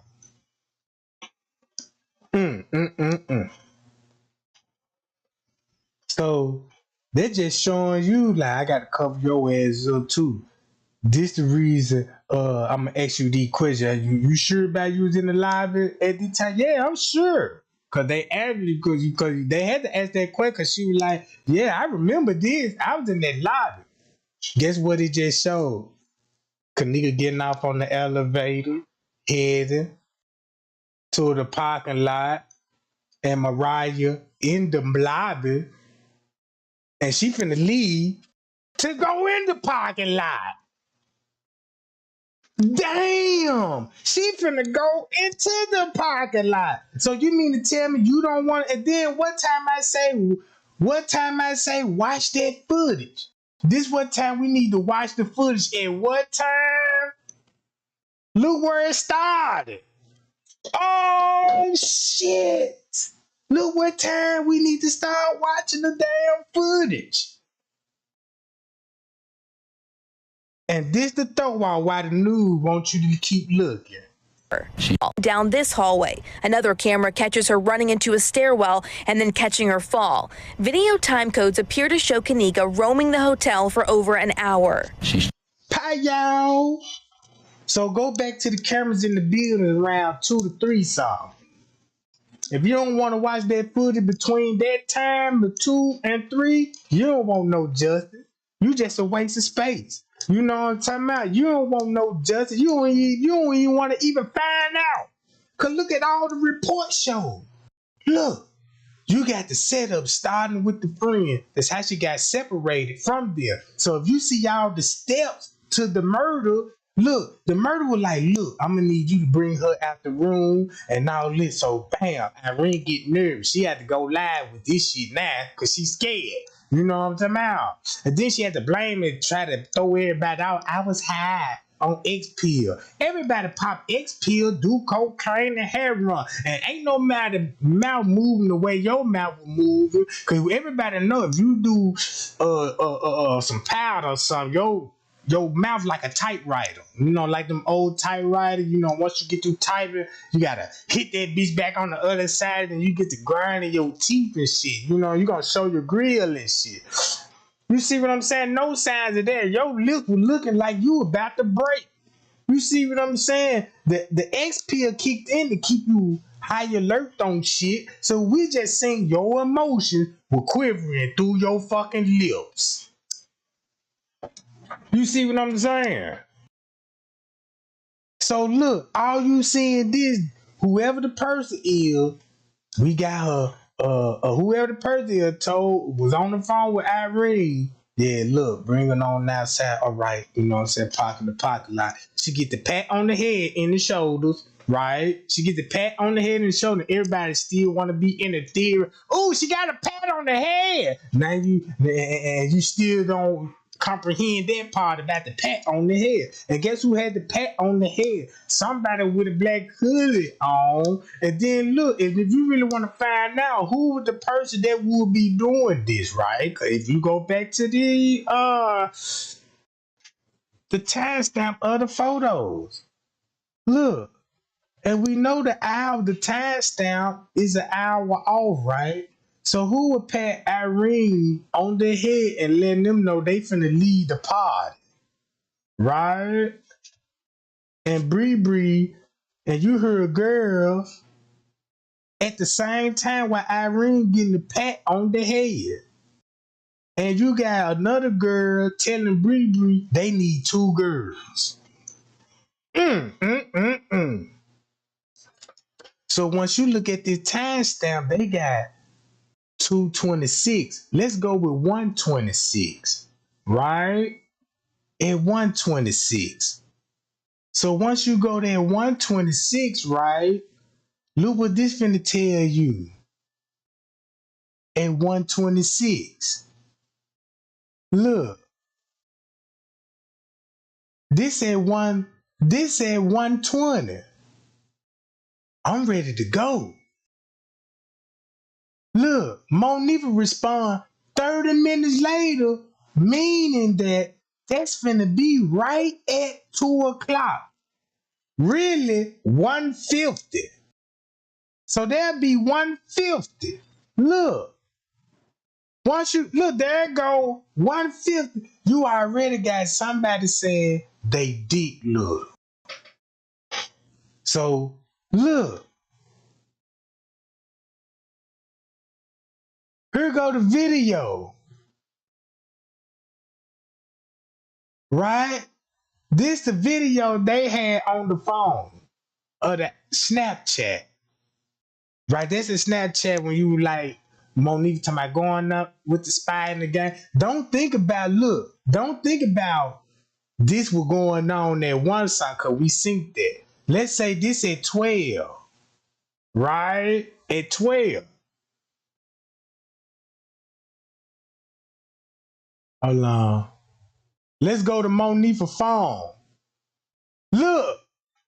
So they're just showing you like I gotta cover your ass up too. This the reason I'm gonna ask you these questions. You sure about you was in the lobby at the time? Yeah, I'm sure. Cause they actually because they had to ask that question because she was like, yeah, I remember this. I was in that lobby. Guess what it just showed? Kenneka getting off on the elevator, heading to the parking lot, and Mariah in the lobby, and she finna leave to go in the parking lot. Damn, she finna go into the parking lot. So you mean to tell me you don't want? And then what time I say, watch that footage. This what time we need to watch the footage. And what time? Look where it started. Oh shit! Look what time we need to start watching the damn footage. And this the thought why the news wants you to keep looking. Down this hallway, another camera catches her running into a stairwell and then catching her fall. Video time codes appear to show Kenneka roaming the hotel for over an hour. Hi, y'all. So go back to the cameras in the building around 2 to 3 something. If you don't want to watch that footage between that time of 2 and 3, you don't want no justice. You just a waste of space. You know what I'm talking about? You don't want no justice. You don't even want to even find out. Cause look at all the reports show. Look, you got the setup starting with the friend. That's how she got separated from them. So if you see all the steps to the murder, look, the murder was like, look, I'm gonna need you to bring her out the room and all this. So bam, Irene get nervous. She had to go live with this shit now because she's scared. You know what I'm talking about? And then she had to blame it, try to throw everybody out. I was high on X pill. Everybody pop X pill, do cocaine and heroin. And ain't no matter mouth moving the way your mouth was moving. Cause everybody know if you do some powder or something, your mouth like a typewriter. You know, like them old typewriters, you know, once you get through typing, you gotta hit that bitch back on the other side and you get to grinding your teeth and shit. You know, you gonna show your grill and shit. You see what I'm saying? No signs of that. Your lips were looking like you about to break. You see what I'm saying? The X pill kicked in to keep you high alert on shit. So we just seen your emotions were quivering through your fucking lips. You see what I'm saying? So look, all you seeing this, whoever the person is, we got her. Whoever the person told was on the phone with Irene. Yeah, look, bring her on outside. All right, you know what I'm saying? Parking the parking lot. She get the pat on the head and the shoulders, right? She get the pat on the head and the shoulder. Everybody still want to be in the theory. Oh, she got a pat on the head. Now you still don't comprehend that part about the pat on the head. And guess who had the pat on the head? Somebody with a black hoodie on. And then look, if you really want to find out who was the person that would be doing this, right? If you go back to the timestamp of the photos, look, and we know the timestamp is an hour off, right? So who would pat Irene on the head and letting them know they finna lead the party, right? And Bree, and you heard girls at the same time while Irene getting the pat on the head. And you got another girl telling Bree they need two girls. So once you look at this timestamp, they got 226. Let's go with 126, right? At 126. So once you go there 126, right? Look what this finna tell you. At 126. Look. This at 120. I'm ready to go. Look, Monifa respond 30 minutes later, meaning that's finna be right at 2 o'clock. Really, 150. So there'll be 150. Look. Once you look, there it go 150. You already got somebody saying they deep look. So look. Here go the video. Right? This the video they had on the phone of the Snapchat. Right? That's a Snapchat when you like Monique talking about going up with the spy in the game. Don't think about this was going on at one side because we synced that. Let's say this at 12. Right? At 12. Hold on. Let's go to Monifa phone. Look.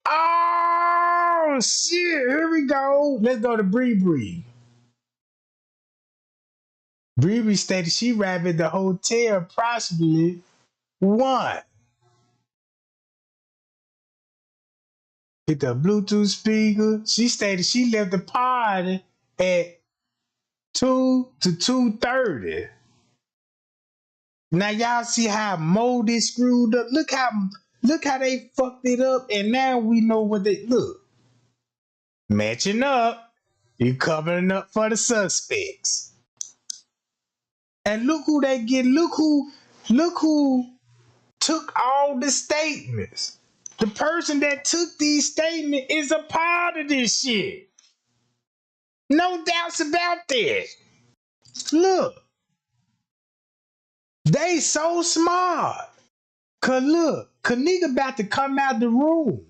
Oh shit. Here we go. Let's go to Bree. Bree stated she arrived at the hotel approximately 1. Hit the Bluetooth speaker. She stated she left the party at 2 to 2:30. Now y'all see how molded screwed up. Look how they fucked it up, and now we know what they look. Matching up, you covering up for the suspects. And look who they get. Look who took all the statements. The person that took these statements is a part of this shit. No doubts about that. Look. They so smart. Cause look, Kenneka about to come out the room.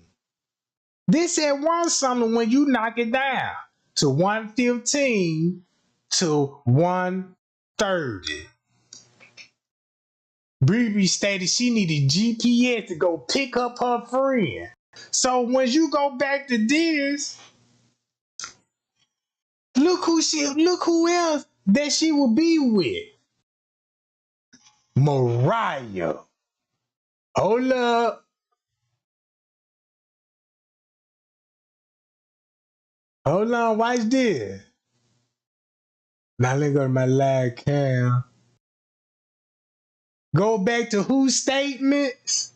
This at 1 something when you knock it down to 115 to 130. Bree stated she needed GPS to go pick up her friend. So when you go back to this, look who else that she will be with. Mariah. Hold up. Hold on, watch this. Now let me go to my live cam. Go back to whose statements?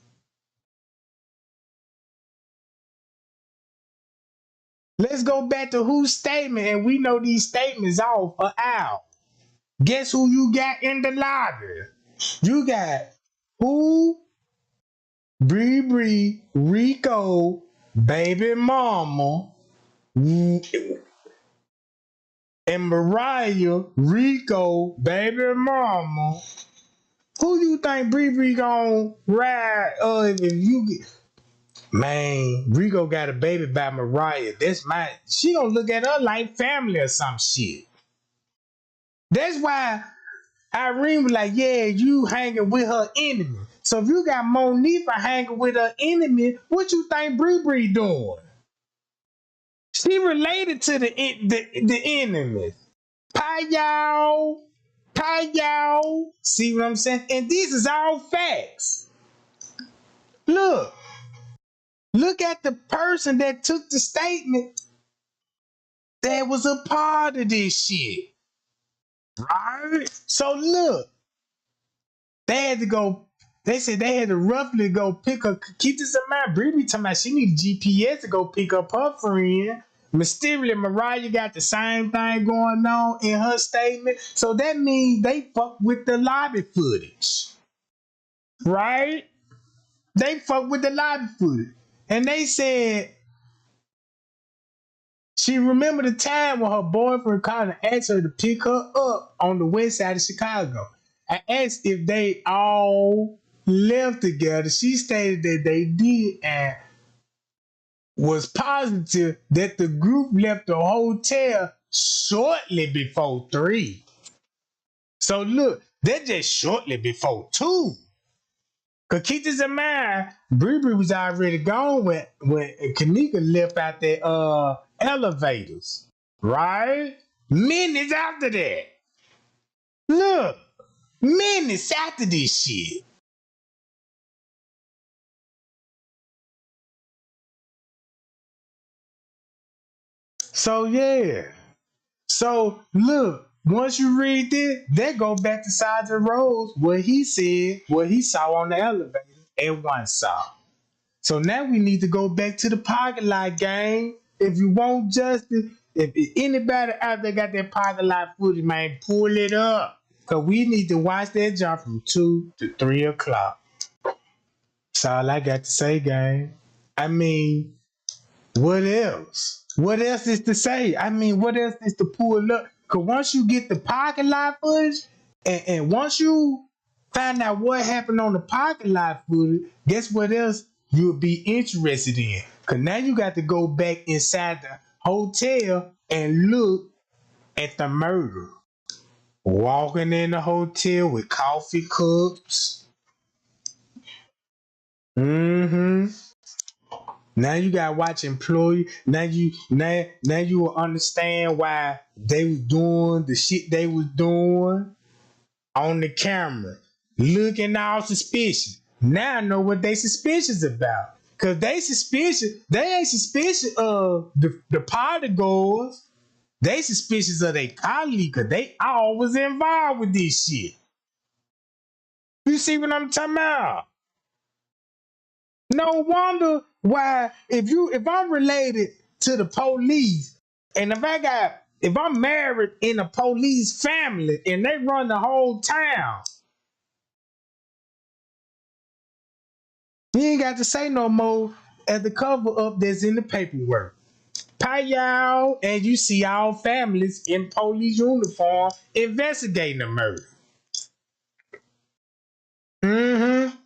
Let's go back to whose statement, and we know these statements off or out. Guess who you got in the lobby? You got who? Bree, Rico, baby mama, and Mariah, Rico, baby mama. Who you think Bree gonna ride? If you get, man, Rico got a baby by Mariah. She gonna look at her like family or some shit. That's why Irene was like, yeah, you hanging with her enemy. So if you got Monifa hanging with her enemy, what you think Bree doing? She related to the enemy. Payal. See what I'm saying? And this is all facts. Look at the person that took the statement that was a part of this shit. Right? So look, they said they had to roughly go pick up. Keep this in mind. Bree talking about she need GPS to go pick up her friend. Mysterioususly, Mariah got the same thing going on in her statement. So that means they fuck with the lobby footage. Right? They fuck with the lobby footage. And they said she remembered the time when her boyfriend called and asked her to pick her up on the west side of Chicago. I asked if they all left together. She stated that they did and was positive that the group left the hotel shortly before 3. So look, they're just shortly before 2. Cause keep this in mind, Bree was already gone when Kenneka left out the elevators. Right? Minutes after that. Look, minutes after this shit. So yeah. So look, once you read this, that go back to Sergeant Rose, what he said, what he saw on the elevator, and one saw. So now we need to go back to the parking lot game. If you want justice, if anybody out there got that parking lot footage, man, pull it up. Cause we need to watch that jump from 2 to 3 o'clock. That's all I got to say, gang. I mean, what else? What else is to say? I mean, what else is to pull up? Because once you get the parking lot footage, and once you find out what happened on the parking lot footage, guess what else you'll be interested in? Because now you got to go back inside the hotel and look at the murder. Walking in the hotel with coffee cups. Mm-hmm. Now you gotta watch employee. Now you will understand why they was doing the shit they was doing on the camera, looking all suspicious. Now I know what they suspicious about. Cause they ain't suspicious of the party goers. They suspicious of their colleague, cause they always involved with this shit. You see what I'm talking about? No wonder why if I'm related to the police and if I'm married in a police family and they run the whole town, you ain't got to say no more at the cover up that's in the paperwork. Pay y'all, and you see all families in police uniform investigating the murder. Mm-hmm.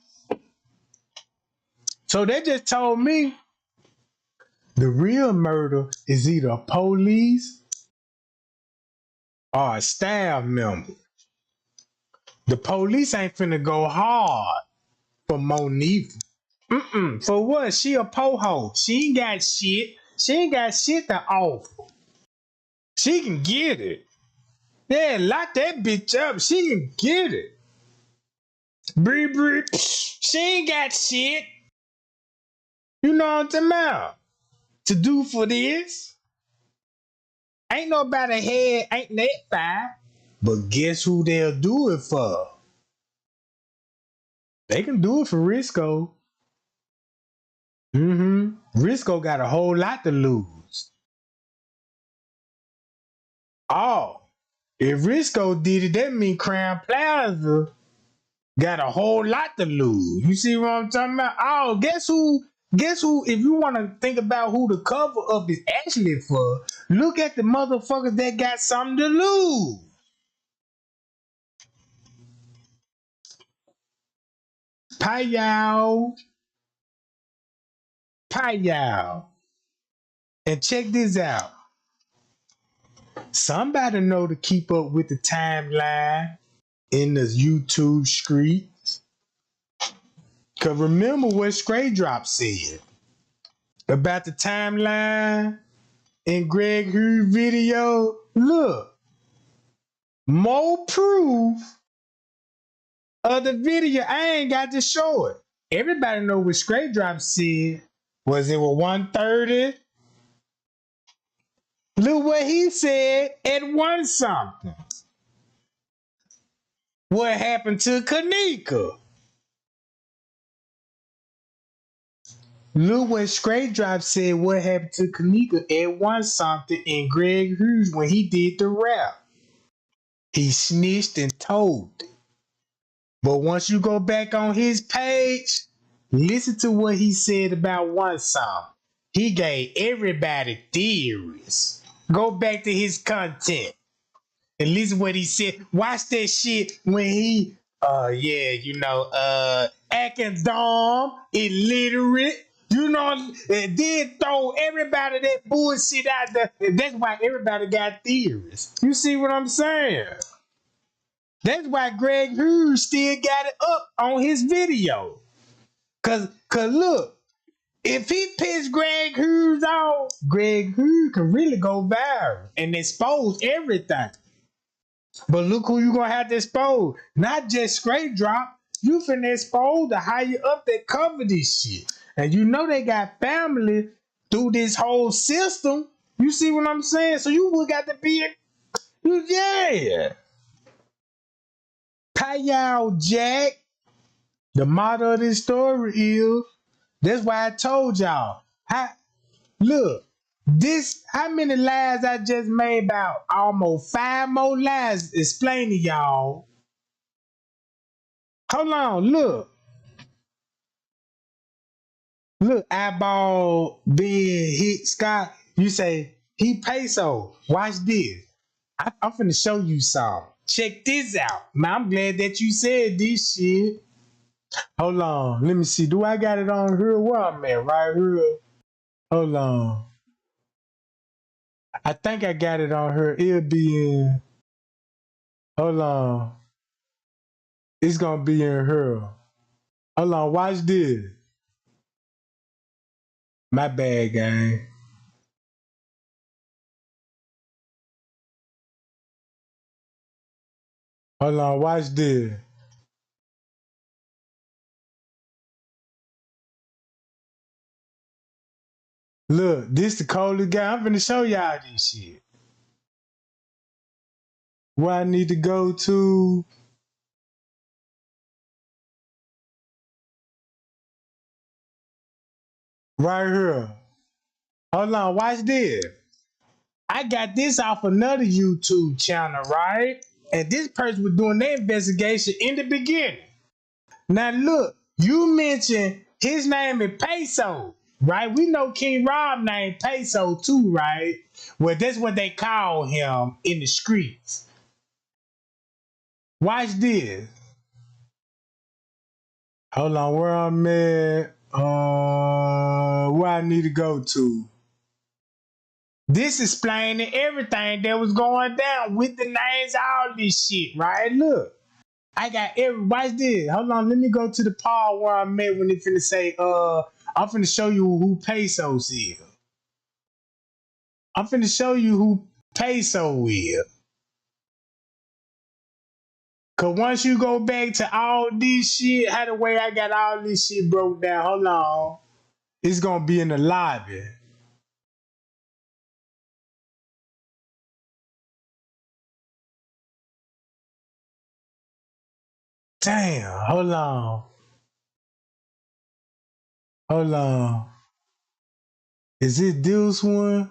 So they just told me the real murder is either a police or a staff member. The police ain't finna go hard for Monifa. For what? She a po-ho. She ain't got shit. She ain't got shit to offer. She can get it. Yeah, lock that bitch up. She can get it. Bree, she ain't got shit. You know what I'm talking about? To do for this. Ain't nobody head, ain't that fine. But guess who they'll do it for? They can do it for Risco. Risco got a whole lot to lose. Oh, if Risco did it, that mean Crown Plaza got a whole lot to lose. You see what I'm talking about? Oh, guess who? Guess who? If you want to think about who the cover up is actually for, look at the motherfuckers that got something to lose. Payal, Payal. And check this out. Somebody know to keep up with the timeline in the YouTube streets. Cause remember what Stray Drop said about the timeline in Greg Hughes' video. Look, more proof of the video. I ain't got to show it. Everybody know what Stray Drop said. Was it with 130? Look what he said at one something. What happened to Kenneka? Look what Straight Drop said what happened to Kenneka at one something in Greg Hughes when he did the rap. He snitched and told it. But once you go back on his page, listen to what he said about one song. He gave everybody theories. Go back to his content and listen what he said. Watch that shit when he acting dumb, illiterate, and then throw everybody that bullshit out there. And that's why everybody got theories. You see what I'm saying? That's why Greg Hughes still got it up on his video. Cause look, if he pissed Greg Hughes off, Greg Hughes can really go viral and expose everything. But look who you gonna have to expose. Not just Straight Drop. You finna expose the higher up that cover this shit. And you know they got family through this whole system. You see what I'm saying? So you would got to be Payal Jack. The motto of this story is, that's why I told y'all. Look, how many lies I just made about almost 5 more lies explain to y'all. Hold on, look. Look, eyeball being hit Scott. You say he peso. Watch this. I'm finna show you some. Check this out. Man, I'm glad that you said this shit. Hold on. Let me see. Do I got it on here? Where I'm at? Right here. Hold on. I think I got it on here. It'll be in. Hold on. It's gonna be in here. Hold on. Watch this. My bad, gang. Hold on. Watch this. Look, this the coldest guy. I'm finna show y'all this shit. Where I need to go to. Right here. Hold on, watch this. I got this off another YouTube channel, right? And this person was doing their investigation in the beginning. Now look, you mentioned his name is Peso, right? We know King Rob named Peso too, right? Well, that's what they call him in the streets. Watch this. Hold on, where I'm at? Where I need to go to? This explaining everything that was going down with the names, all this shit, right? Look, I got watch this. Hold on, let me go to the part where I'm at when they finna say, I'm finna show you who Pesos is. I'm finna show you who Peso is. Cause once you go back to all this shit, how the way I got all this shit broke down, hold on. It's gonna be in the lobby. Damn, hold on. Hold on. Is it this one?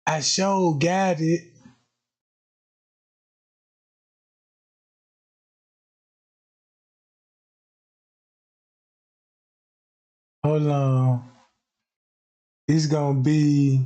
I sure got it. Hold on. It's gonna be.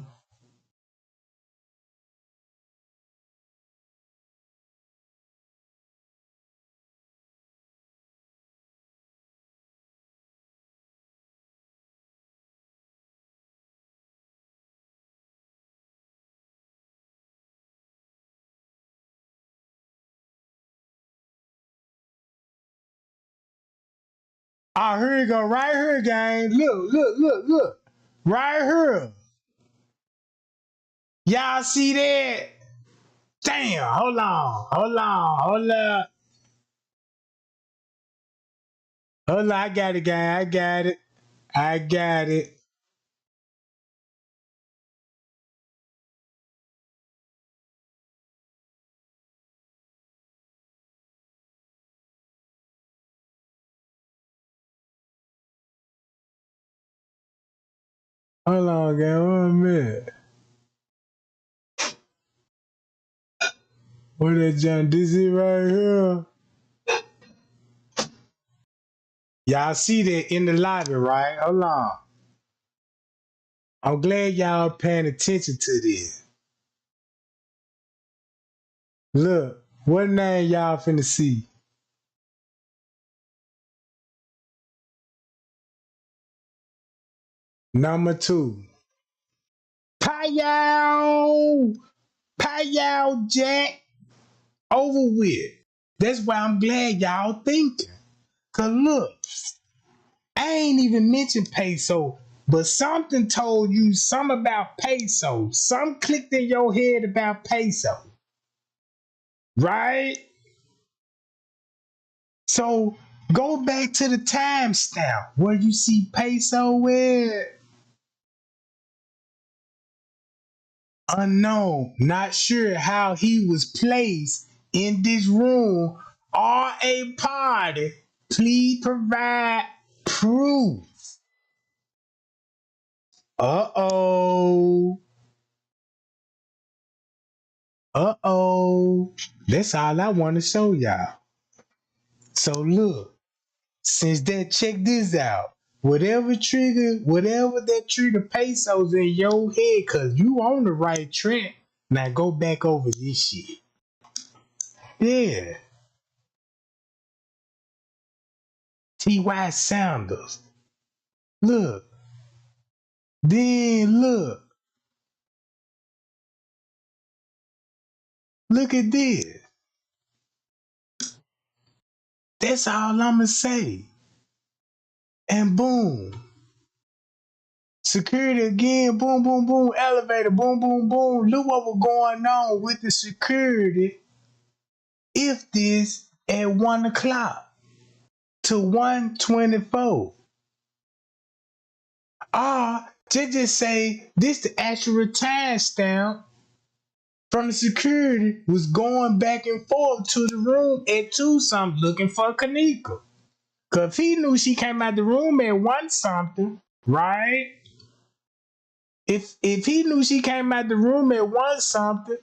Oh, here you go, right here, gang. Look. Right here. Y'all see that? Damn, hold up. Hold on, I got it, gang. I got it. Hold on, gang, 1 minute. What that John Dizzy right here? Y'all see that in the lobby, right? Hold on. I'm glad y'all paying attention to this. Look, what name y'all finna see? Number 2. Pow! Pow, Jack! Over with. That's why I'm glad y'all thinking. Cause look, I ain't even mentioned peso, but something told you something about peso. Some clicked in your head about peso. Right? So go back to the timestamp where you see peso at. Unknown, not sure how he was placed in this room or a party. Please provide proof. Uh-oh. Uh-oh. That's all I want to show y'all. So look, since that, check this out. Whatever that trigger pesos in your head, cause you on the right track. Now go back over this shit. Yeah. T.Y. Sanders. Look. Then look. Look at this. That's all I'ma say. And boom. Security again, boom, boom, boom, elevator, boom, boom, boom. Look what was going on with the security if this at 1 o'clock to 1:24. Or just say this the actual timestamp from the security was going back and forth to the room at 2 something looking for Kenneka. Cause if he knew she came out the room at 1 something, right? If he knew she came out the room at 1 something,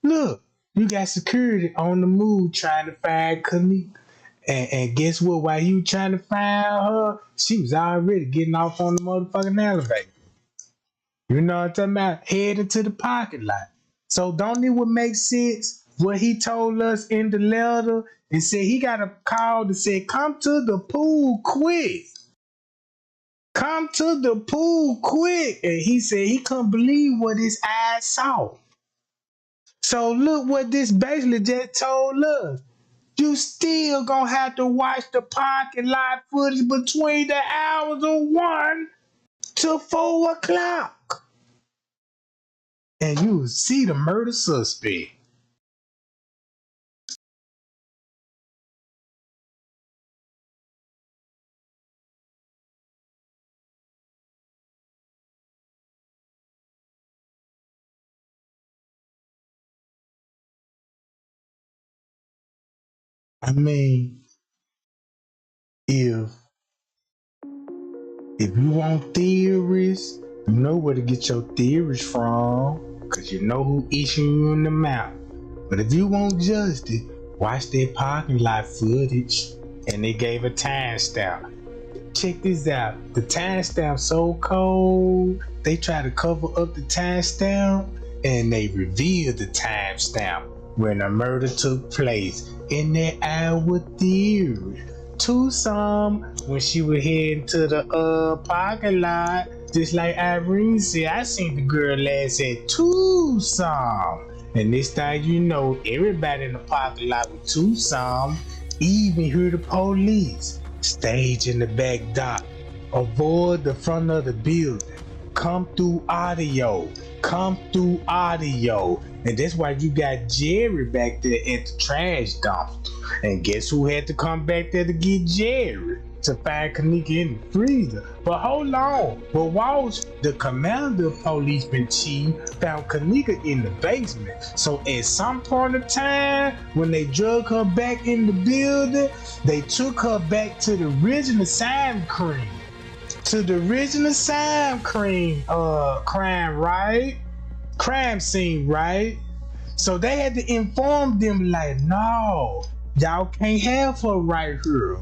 look, you got security on the move trying to find Kenneka. And guess what? While you trying to find her, she was already getting off on the motherfucking elevator. You know what I'm talking about? Heading to the parking lot. So don't it would make sense what he told us in the letter and said he got a call that said, come to the pool quick. Come to the pool quick. And he said he couldn't believe what his eyes saw. So look what this basically just told us. You still gonna have to watch the parking lot footage between the hours of 1 to 4 o'clock. And you will see the murder suspect. I mean, if if you want theories, you know where to get your theories from. cause you know who issuing you in the mouth. But if you want justice, watch their parking lot footage. And they gave a timestamp. Check this out. The timestamp so cold, they try to cover up the timestamp and they revealed the timestamp when the murder took place in that hour theory. Tucson, when she was heading to the parking lot, just like Irene said, I seen the girl last at Tucson. And this time you know, everybody in the parking lot with Tucson even hear the police. Stage in the back dock. Avoid the front of the building. Come through audio. And that's why you got Jerry back there at the trash dumpster. And guess who had to come back there to get Jerry? To find Kenneka in the freezer. But hold on. But Walsh, the commander of policeman chief, found Kenneka in the basement. So at some point in time, when they drug her back in the building, they took her back to the original crime scene, right? So they had to inform them like, no, y'all can't have her right here.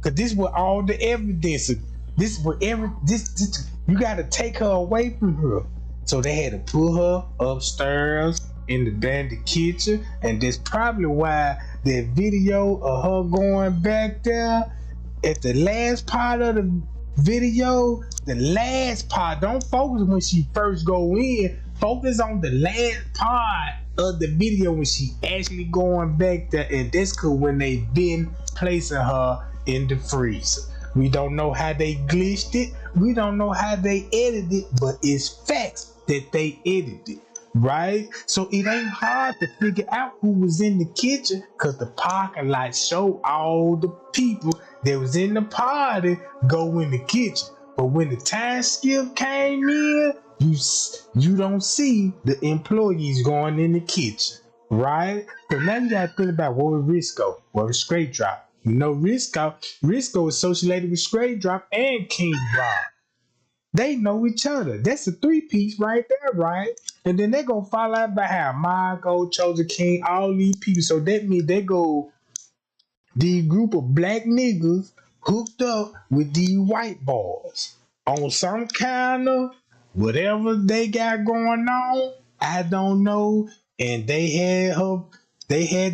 Cause this was all the evidence. This you gotta take her away from her. So they had to put her upstairs in the bandit kitchen, and that's probably why that video of her going back there at the last part of the video, the last part, don't focus when she first go in, focus on the last part of the video when she actually going back there, and that's cause when they been placing her in the freezer. We don't know how they glitched it, we don't know how they edited it, but it's facts that they edited it, right? So it ain't hard to figure out who was in the kitchen, cause the parking lot show all the people that was in the party go in the kitchen. But when the time skip came in, you don't see the employees going in the kitchen, right? So now you gotta think about what was Risco, what was Straight Drop. You know, Risco associated with Straight Drop and King Rob. They know each other. That's a three-piece right there, right? And then they gonna follow out by how Marco, Chosen King, all these people. So that means they go, the group of black niggas hooked up with these white boys on some kind of whatever they got going on. I don't know. And they had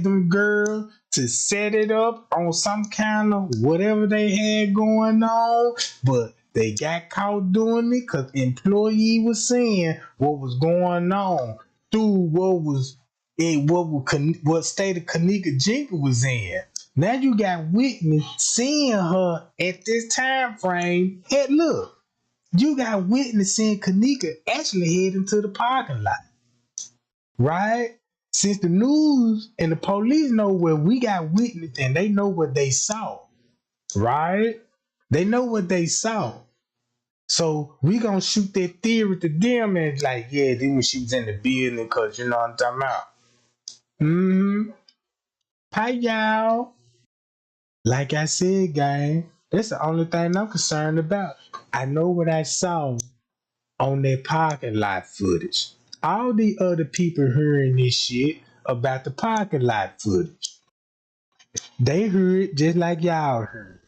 them girls to set it up on some kind of whatever they had going on, but they got caught doing it because employee was saying what was going on through what state of Kenneka Jenkins was in. Now you got witness seeing her at this time frame. Hey, look, you got witness seeing Kenneka actually heading to the parking lot, right? Since the news and the police know where we got witness and they know what they saw, right? They know what they saw. So we gonna shoot that theory to them and like, yeah, then when she was in the building, cause you know what I'm talking about. Hi y'all. Like I said, gang, that's the only thing I'm concerned about. I know what I saw on that parking lot footage. All the other people hearing this shit about the parking lot footage, they heard just like y'all heard.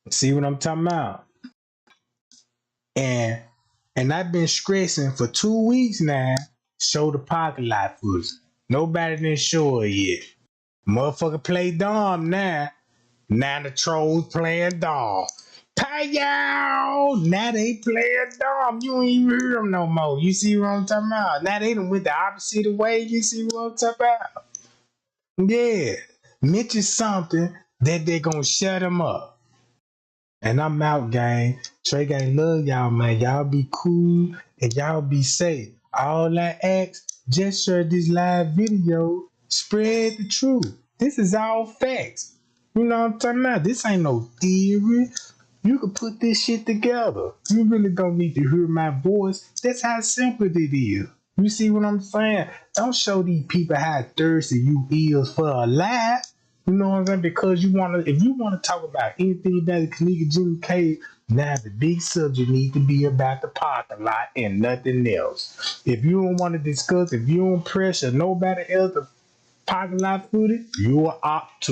See what I'm talking about? And I've been stressing for 2 weeks now, show the parking lot footage. Nobody didn't show it yet. Motherfucker play Dom now. Now the trolls playing Dom. Y'all! Now they playing Dom. You ain't even hear them no more. You see what I'm talking about? Now they done went the opposite way. You see what I'm talking about? Yeah. Mention something that they gonna shut them up. And I'm out, gang. Trey gang, love y'all, man. Y'all be cool and y'all be safe. All I ask, just share this live video. Spread the truth. This is all facts. You know what I'm talking about? This ain't no theory. You can put this shit together. You really don't need to hear my voice. That's how simple it is. You see what I'm saying? Don't show these people how thirsty you is for a lie. You know what I'm saying? Because if you wanna talk about anything about the Kenneka Jenkins case, Now the big subject need to be about the parking lot and nothing else. If you don't want to discuss, if you don't pressure nobody else to parking lot footage, you are up to